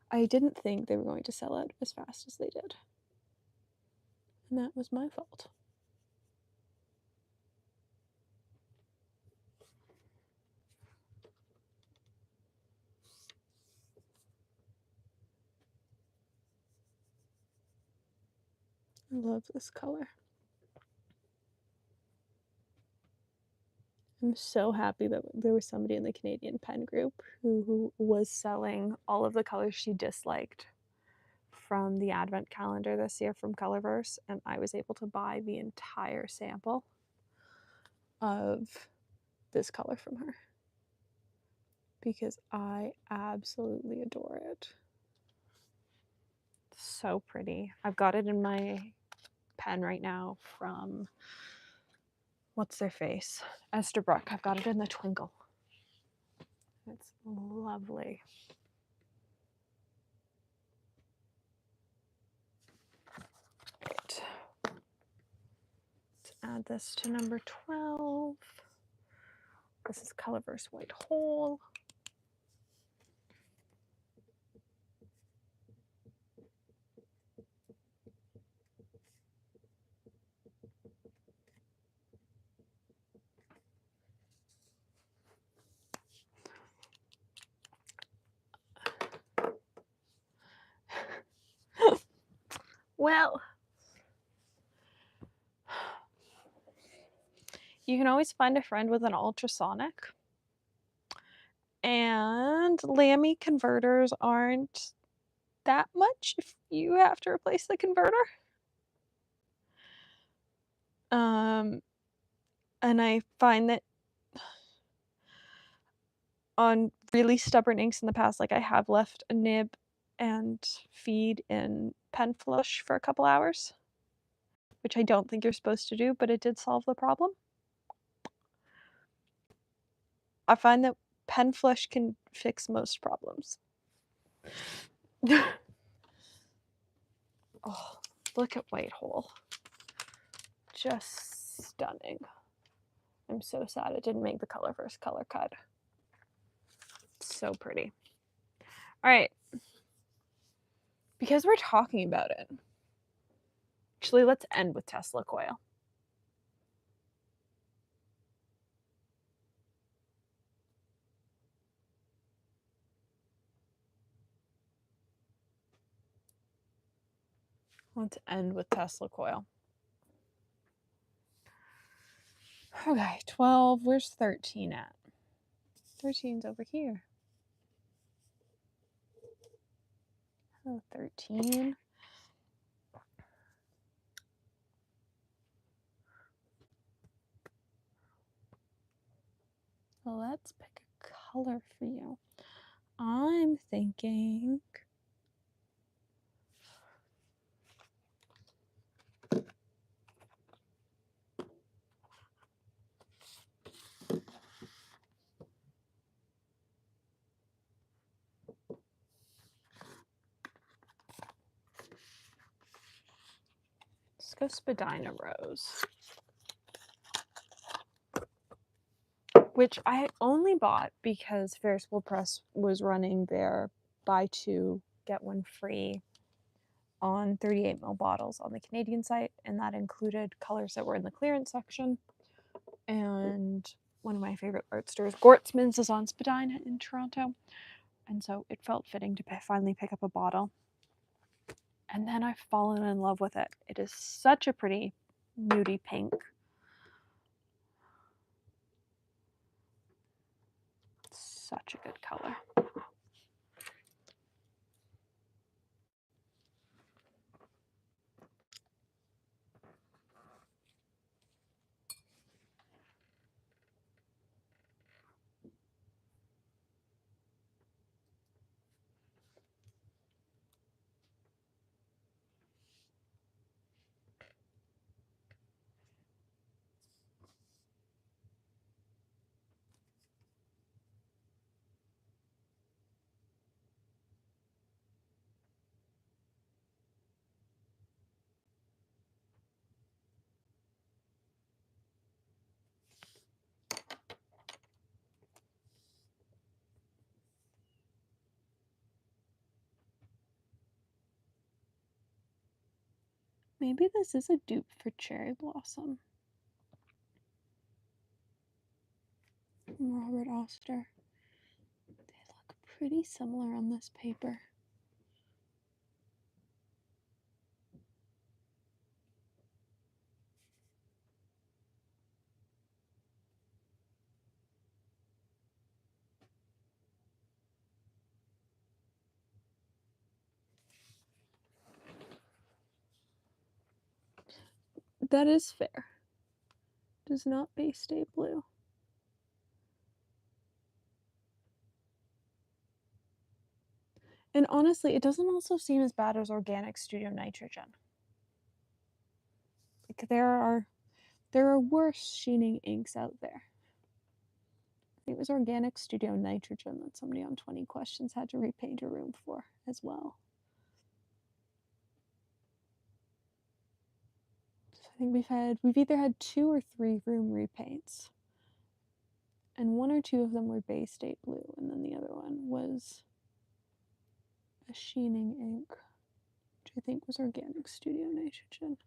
I didn't think they were going to sell out as fast as they did. And that was my fault. I love this color. I'm so happy that there was somebody in the Canadian pen group who was selling all of the colors she disliked from the advent calendar this year from Colorverse, and I was able to buy the entire sample of this color from her because I absolutely adore it. So pretty. I've got it in my pen right now from, what's their face? Esterbrook. I've got it in the Twinkle. It's lovely. Right. Let's add this to number 12. This is Colorverse White Hole. Well, you can always find a friend with an ultrasonic. And Lamy converters aren't that much if you have to replace the converter. And I find that on really stubborn inks in the past, like I have left a nib and feed in pen flush for a couple hours, which I don't think you're supposed to do, but it did solve the problem. I find that pen flush can fix most problems. Oh, look at White Hole. Just stunning. I'm so sad it didn't make the Colorverse color cut. So pretty. All right. Because we're talking about it, actually, let's end with Tesla coil. Let's end with Tesla coil. Okay, 12. Where's 13 at? 13's over here. Oh, 13. Let's pick a color for you. I'm thinking let's go Spadina Rose, which I only bought because Ferris Wheel Press was running their buy two, get one free on 38ml bottles on the Canadian site, and that included colors that were in the clearance section. And one of my favorite art stores, Gortzman's, is on Spadina in Toronto, and so it felt fitting to finally pick up a bottle. And then I've fallen in love with it. It is such a pretty nudie pink. Such a good color. Maybe this is a dupe for Cherry Blossom. Robert Oster. They look pretty similar on this paper. That is fair. Does not Bay State Blue. And honestly, it doesn't also seem as bad as Organic Studio Nitrogen. Like there are worse sheening inks out there. I think it was Organic Studio Nitrogen that somebody on 20 Questions had to repaint a room for as well. So I think we've either had 2 or 3 room repaints. And 1 or 2 of them were Bay State Blue, and then the other one was a sheening ink, which I think was Organic Studio Nitrogen.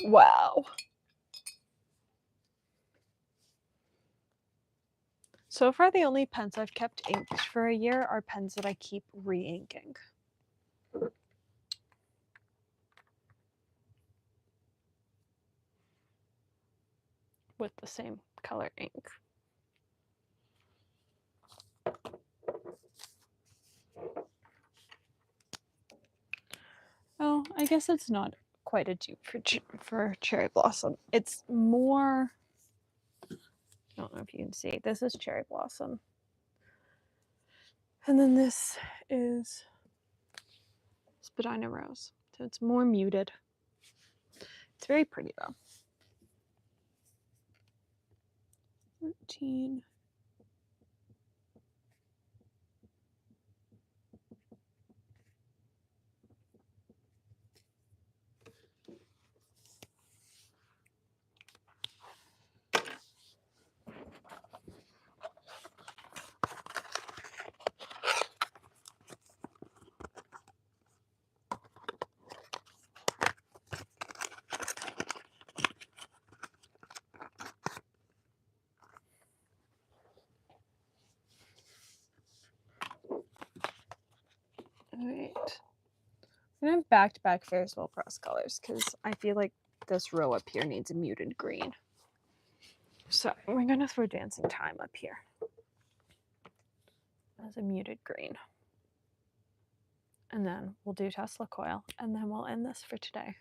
Wow. So far, the only pens I've kept inked for a year are pens that I keep re-inking. With the same color ink. Oh, I guess it's not quite a dupe for Cherry Blossom. It's more, I don't know if you can see, this is Cherry Blossom. And then this is Spadina Rose. So it's more muted. It's very pretty though. 13. I'm gonna have back-to-back Ferris Wheel Press colors because I feel like this row up here needs a muted green. So we're gonna throw Dancing Time up here as a muted green. And then we'll do Tesla Coil, and then we'll end this for today.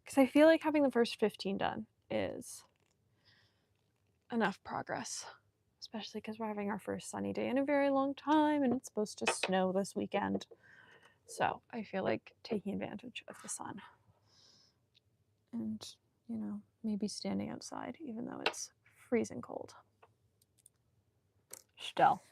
Because I feel like having the first 15 done is enough progress, especially because we're having our first sunny day in a very long time, and it's supposed to snow this weekend. So I feel like taking advantage of the sun and, you know, maybe standing outside even though it's freezing cold. Still.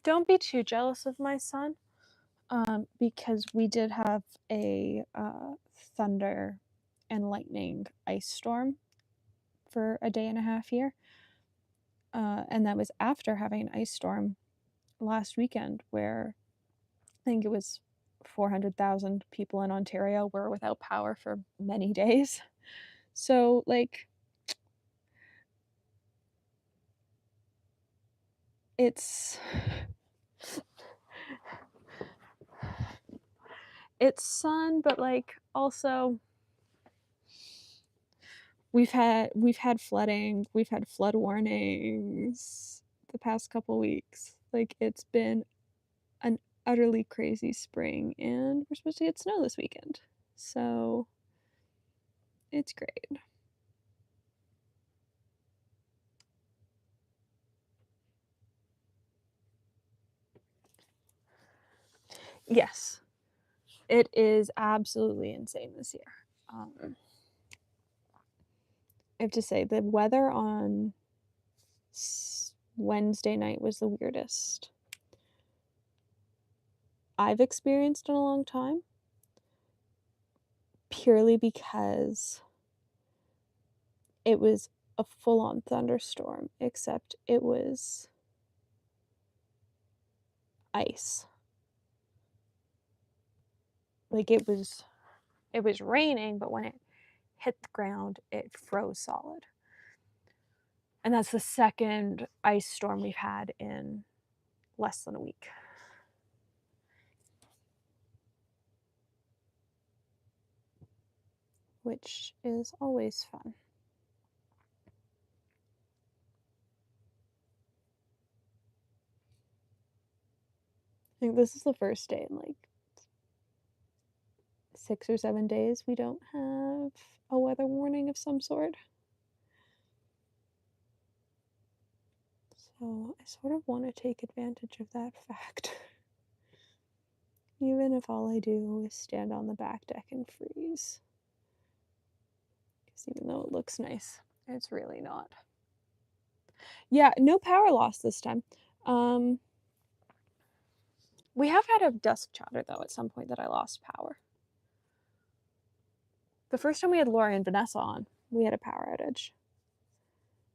Don't be too jealous of my son, because we did have a thunder and lightning ice storm for a day and a half here. And that was after having an ice storm last weekend where I think it was 400,000 people in Ontario were without power for many days. So, like, it's sun, but like also we've had flooding, we've had flood warnings the past couple weeks. Like, it's been an utterly crazy spring, and we're supposed to get snow this weekend. So it's great. Yes, it is absolutely insane this year. I have to say, the weather on Wednesday night was the weirdest I've experienced in a long time, purely because it was a full-on thunderstorm, except it was ice. Like, it was raining, but when it hit the ground, it froze solid. And that's the second ice storm we've had in less than a week. Which is always fun. I think this is the first day in like 6 or 7 days we don't have a weather warning of some sort. So I sort of want to take advantage of that fact. Even if all I do is stand on the back deck and freeze. Because even though it looks nice, it's really not. Yeah, no power loss this time. We have had a dusk chatter, though, at some point that I lost power. The first time we had Lori and Vanessa on, we had a power outage.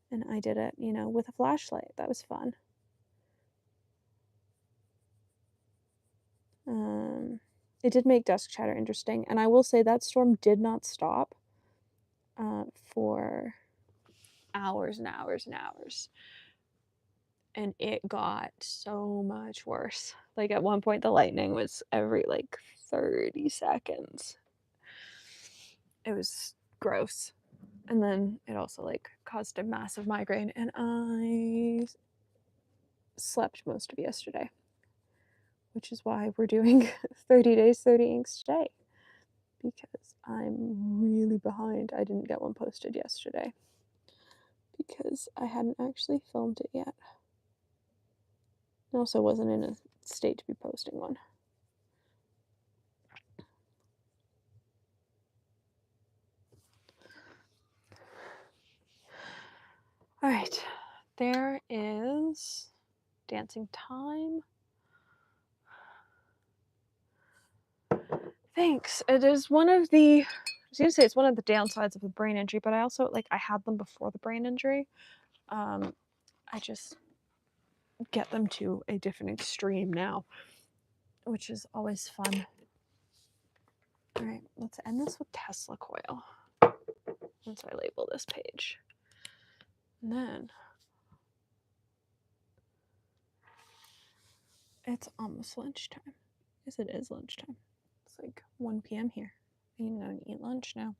And I did it, you know, with a flashlight. That was fun. It did make dusk chatter interesting. And I will say that storm did not stop for hours and hours and hours. And it got so much worse. Like, at one point, the lightning was every, like, 30 seconds. It was gross. And then it also, like, caused a massive migraine. And I slept most of yesterday. Which is why we're doing 30 days, 30 inks today. Because I'm really behind. I didn't get one posted yesterday. Because I hadn't actually filmed it yet. I also wasn't in a state to be posting one. Alright, there is Dancing Time. Thanks. It is one of the was gonna say it's one of the downsides of the brain injury, but I also I had them before the brain injury. I just get them to a different extreme now, which is always fun. All right, let's end this with Tesla coil once I label this page. And then it's almost lunchtime. Yes, it is lunchtime. It's like 1 p.m. here. I'm going to eat lunch now.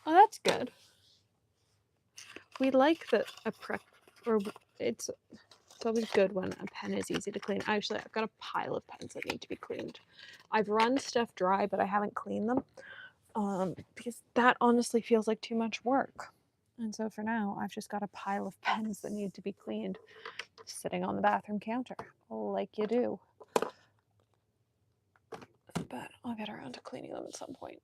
Oh, that's good. We like that a prep, or it's always good when a pen is easy to clean. Actually, I've got a pile of pens that need to be cleaned. I've run stuff dry, but I haven't cleaned them because that honestly feels like too much work. And so for now, I've just got a pile of pens that need to be cleaned sitting on the bathroom counter, like you do. But I'll get around to cleaning them at some point.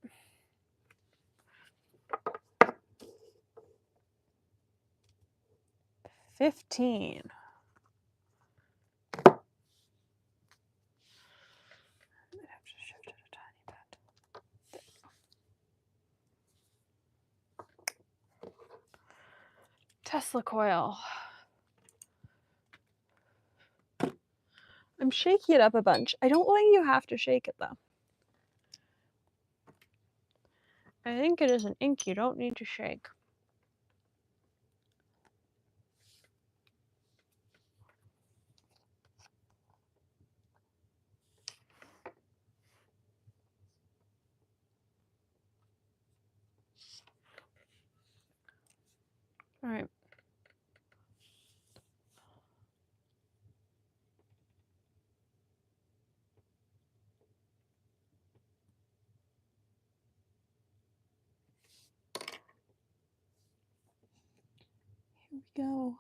$15. I'd have to shift it a tiny bit. There we go. Tesla coil. I'm shaking it up a bunch. I don't think you have to shake it though. I think it is an ink you don't need to shake. All right. Here we go.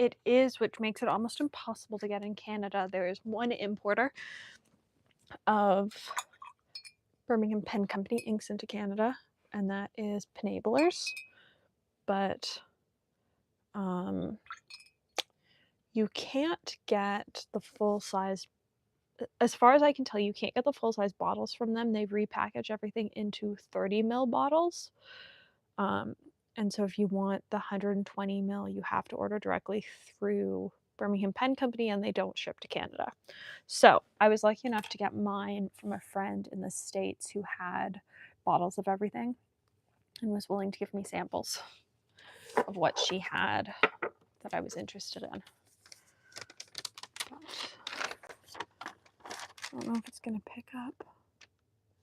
It is, which makes it almost impossible to get in Canada. There is one importer of Birmingham Pen Company inks into Canada, and that is Penablers. But you can't get the full-size, as far as I can tell, you can't get the full-size bottles from them. They've repackaged everything into 30 ml bottles. And so if you want the 120 ml, you have to order directly through Birmingham Pen Company, and they don't ship to Canada. So I was lucky enough to get mine from a friend in the States who had bottles of everything and was willing to give me samples of what she had that I was interested in. I don't know if it's going to pick up.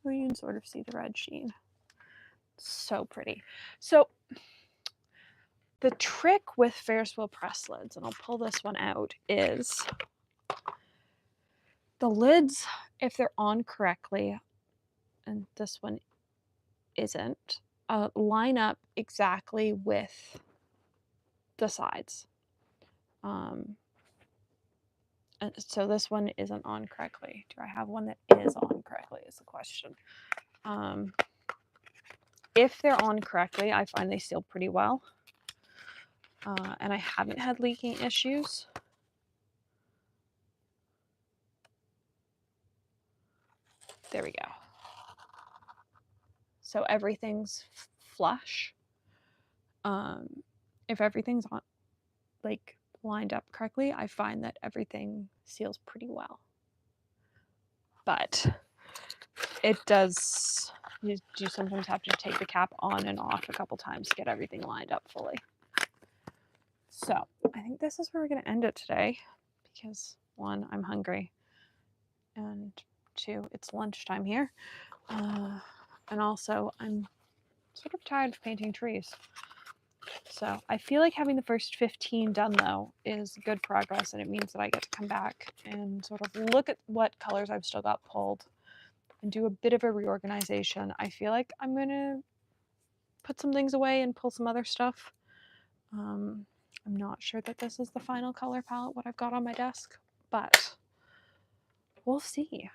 Well, you can sort of see the red sheen. So pretty. So the trick with Ferris wheel press lids, and I'll pull this one out, is the lids, if they're on correctly, and this one isn't, line up exactly with the sides. And so this one isn't on correctly. Do I have one that is on correctly is the question. If they're on correctly, I find they seal pretty well. And I haven't had leaking issues. There we go. So everything's flush. If everything's on, like, lined up correctly, I find that everything seals pretty well. But it does, you sometimes have to take the cap on and off a couple times to get everything lined up fully. So I think this is where we're going to end it today because, one, I'm hungry, and two, it's lunchtime here. And also I'm sort of tired of painting trees. So I feel like having the first 15 done, though, is good progress, and it means that I get to come back and sort of look at what colors I've still got pulled and do a bit of a reorganization. I feel like I'm going to put some things away and pull some other stuff. I'm not sure that this is the final color palette, what I've got on my desk, but we'll see.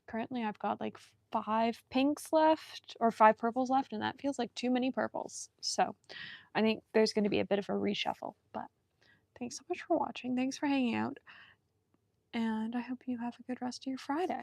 Currently I've got like 5 pinks left, or 5 purples left, and that feels like too many purples. So I think there's going to be a bit of a reshuffle, but thanks so much for watching. Thanks for hanging out, and I hope you have a good rest of your Friday.